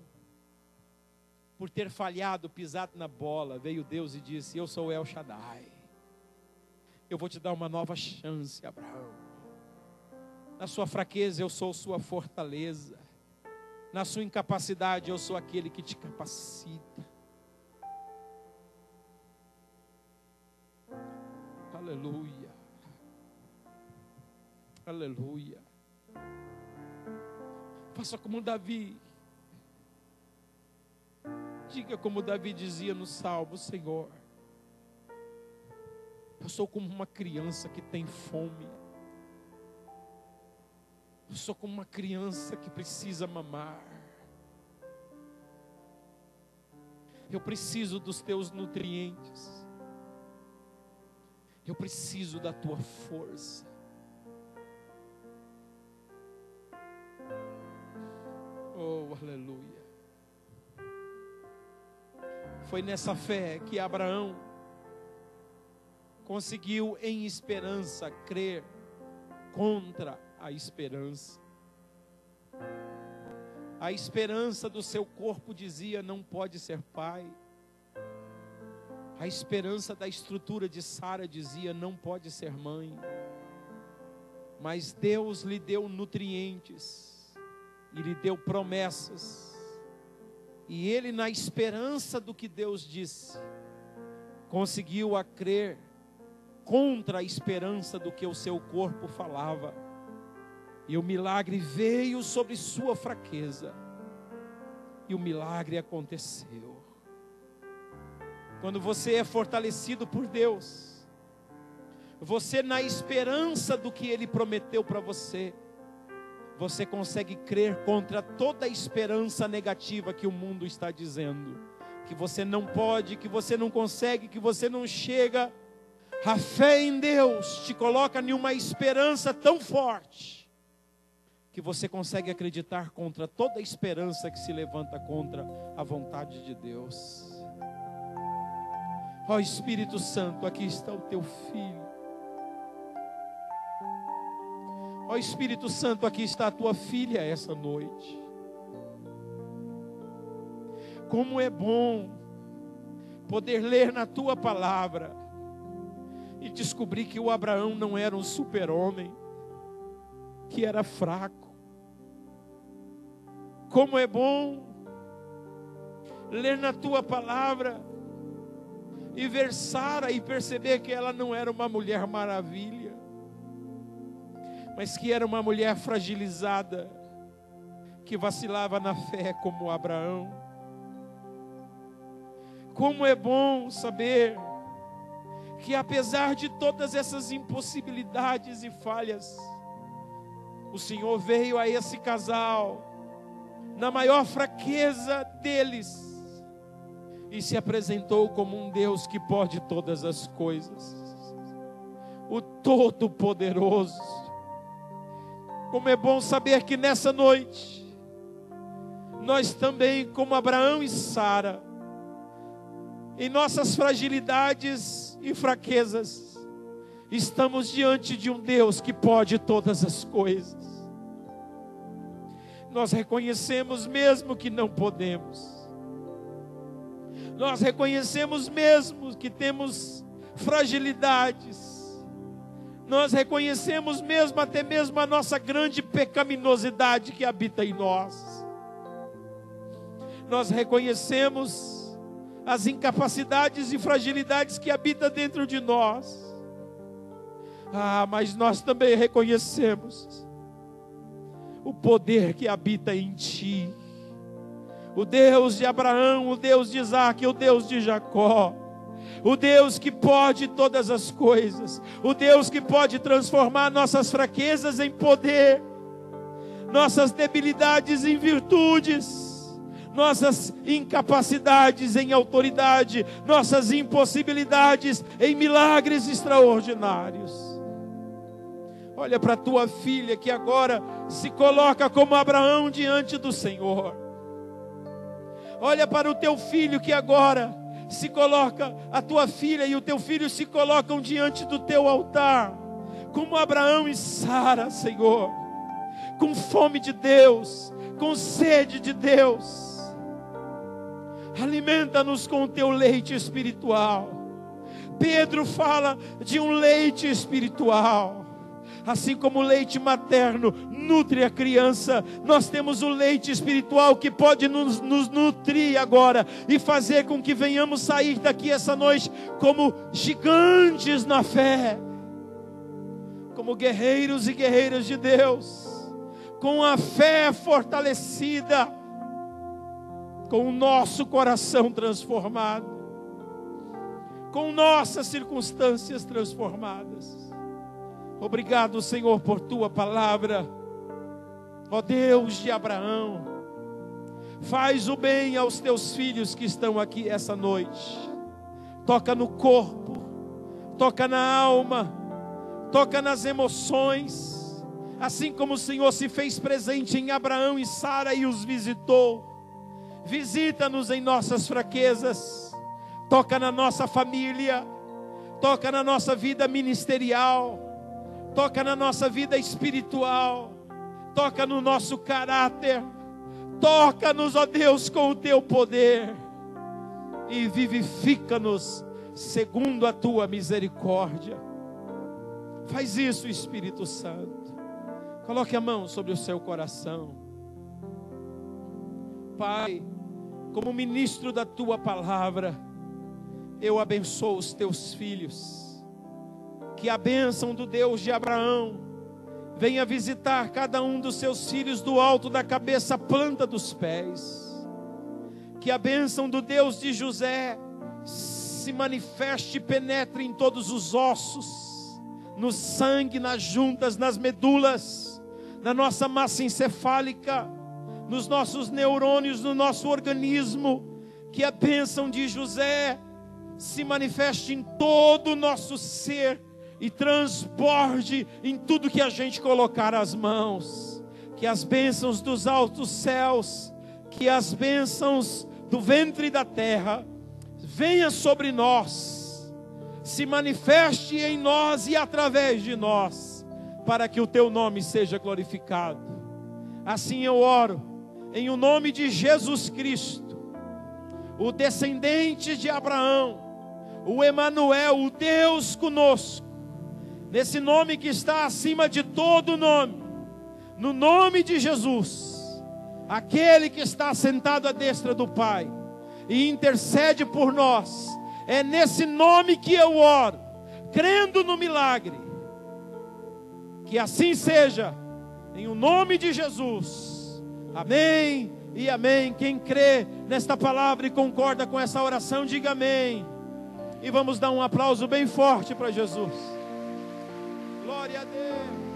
por ter falhado, pisado na bola, veio Deus e disse, eu sou El Shaddai. Eu vou te dar uma nova chance, Abraão. Na sua fraqueza eu sou sua fortaleza. Na sua incapacidade eu sou aquele que te capacita. Aleluia. Aleluia. Faça como Davi. Diga como Davi dizia no Salmo, Senhor, eu sou como uma criança que tem fome. Eu sou como uma criança que precisa mamar. Eu preciso dos teus nutrientes. Eu preciso da tua força. Oh, aleluia. Foi nessa fé que Abraão conseguiu em esperança crer contra a esperança. A esperança do seu corpo dizia, não pode ser pai. A esperança da estrutura de Sara dizia, não pode ser mãe. Mas Deus lhe deu nutrientes e lhe deu promessas. E ele, na esperança do que Deus disse, conseguiu a crer contra a esperança do que o seu corpo falava. E o milagre veio sobre sua fraqueza. E o milagre aconteceu. Quando você é fortalecido por Deus, você, na esperança do que Ele prometeu para você, você consegue crer contra toda a esperança negativa que o mundo está dizendo. Que você não pode, que você não consegue, que você não chega. A fé em Deus te coloca em uma esperança tão forte, que você consegue acreditar contra toda a esperança que se levanta contra a vontade de Deus. Ó Espírito Santo, aqui está o teu filho. Ó Espírito Santo, aqui está a tua filha essa noite. Como é bom poder ler na tua palavra e descobrir que o Abraão não era um super-homem, que era fraco. Como é bom ler na tua palavra e ver Sara e perceber que ela não era uma mulher maravilha, mas que era uma mulher fragilizada, que vacilava na fé como Abraão. Como é bom saber que apesar de todas essas impossibilidades e falhas, o Senhor veio a esse casal na maior fraqueza deles e se apresentou como um Deus que pode todas as coisas, o Todo-Poderoso. Como é bom saber que nessa noite nós também, como Abraão e Sara, em nossas fragilidades e fraquezas, estamos diante de um Deus que pode todas as coisas. Nós reconhecemos mesmo que não podemos. Nós reconhecemos mesmo que temos fragilidades. Nós reconhecemos mesmo, até mesmo a nossa grande pecaminosidade que habita em nós. Nós reconhecemos as incapacidades e fragilidades que habitam dentro de nós. Mas nós também reconhecemos o poder que habita em ti. O Deus de Abraão, o Deus de Isaac, o Deus de Jacó. O Deus que pode todas as coisas. O Deus que pode transformar nossas fraquezas em poder, nossas debilidades em virtudes, nossas incapacidades em autoridade, nossas impossibilidades em milagres extraordinários. Olha para a tua filha que agora se coloca como Abraão diante do Senhor. Olha para o teu filho que agora se coloca, a tua filha e o teu filho se colocam diante do teu altar, como Abraão e Sara, Senhor, com fome de Deus, com sede de Deus. Alimenta-nos com o teu leite espiritual. Pedro fala de um leite espiritual. Assim como o leite materno nutre a criança, nós temos o leite espiritual que pode nos nutrir agora e fazer com que venhamos sair daqui essa noite como gigantes na fé, como guerreiros e guerreiras de Deus, com a fé fortalecida, com o nosso coração transformado, com nossas circunstâncias transformadas. Obrigado, Senhor, por tua palavra. Ó Deus de Abraão, faz o bem aos teus filhos que estão aqui essa noite. Toca no corpo, toca na alma, toca nas emoções, assim como o Senhor se fez presente em Abraão e Sara e os visitou. Visita-nos em nossas fraquezas, toca na nossa família, toca na nossa vida ministerial, toca na nossa vida espiritual, toca no nosso caráter, toca-nos, ó Deus, com o teu poder e vivifica-nos segundo a tua misericórdia. Faz isso, Espírito Santo. Coloque a mão sobre o seu coração. Pai, como ministro da tua palavra, eu abençoo os teus filhos. Que a bênção do Deus de Abraão venha visitar cada um dos seus filhos do alto da cabeça à planta dos pés. Que a bênção do Deus de José se manifeste e penetre em todos os ossos, no sangue, nas juntas, nas medulas, na nossa massa encefálica, nos nossos neurônios, no nosso organismo. Que a bênção de José se manifeste em todo o nosso ser e transborde em tudo que a gente colocar as mãos. Que as bênçãos dos altos céus, que as bênçãos do ventre da terra venha sobre nós, se manifeste em nós e através de nós, para que o teu nome seja glorificado. Assim eu oro em o nome de Jesus Cristo, o descendente de Abraão, o Emanuel, o Deus conosco, nesse nome que está acima de todo nome, no nome de Jesus, aquele que está sentado à destra do Pai e intercede por nós, é nesse nome que eu oro, crendo no milagre. Que assim seja, em o nome de Jesus. Amém e amém. Quem crê nesta palavra e concorda com essa oração, diga amém. E vamos dar um aplauso bem forte para Jesus. Glória a Deus.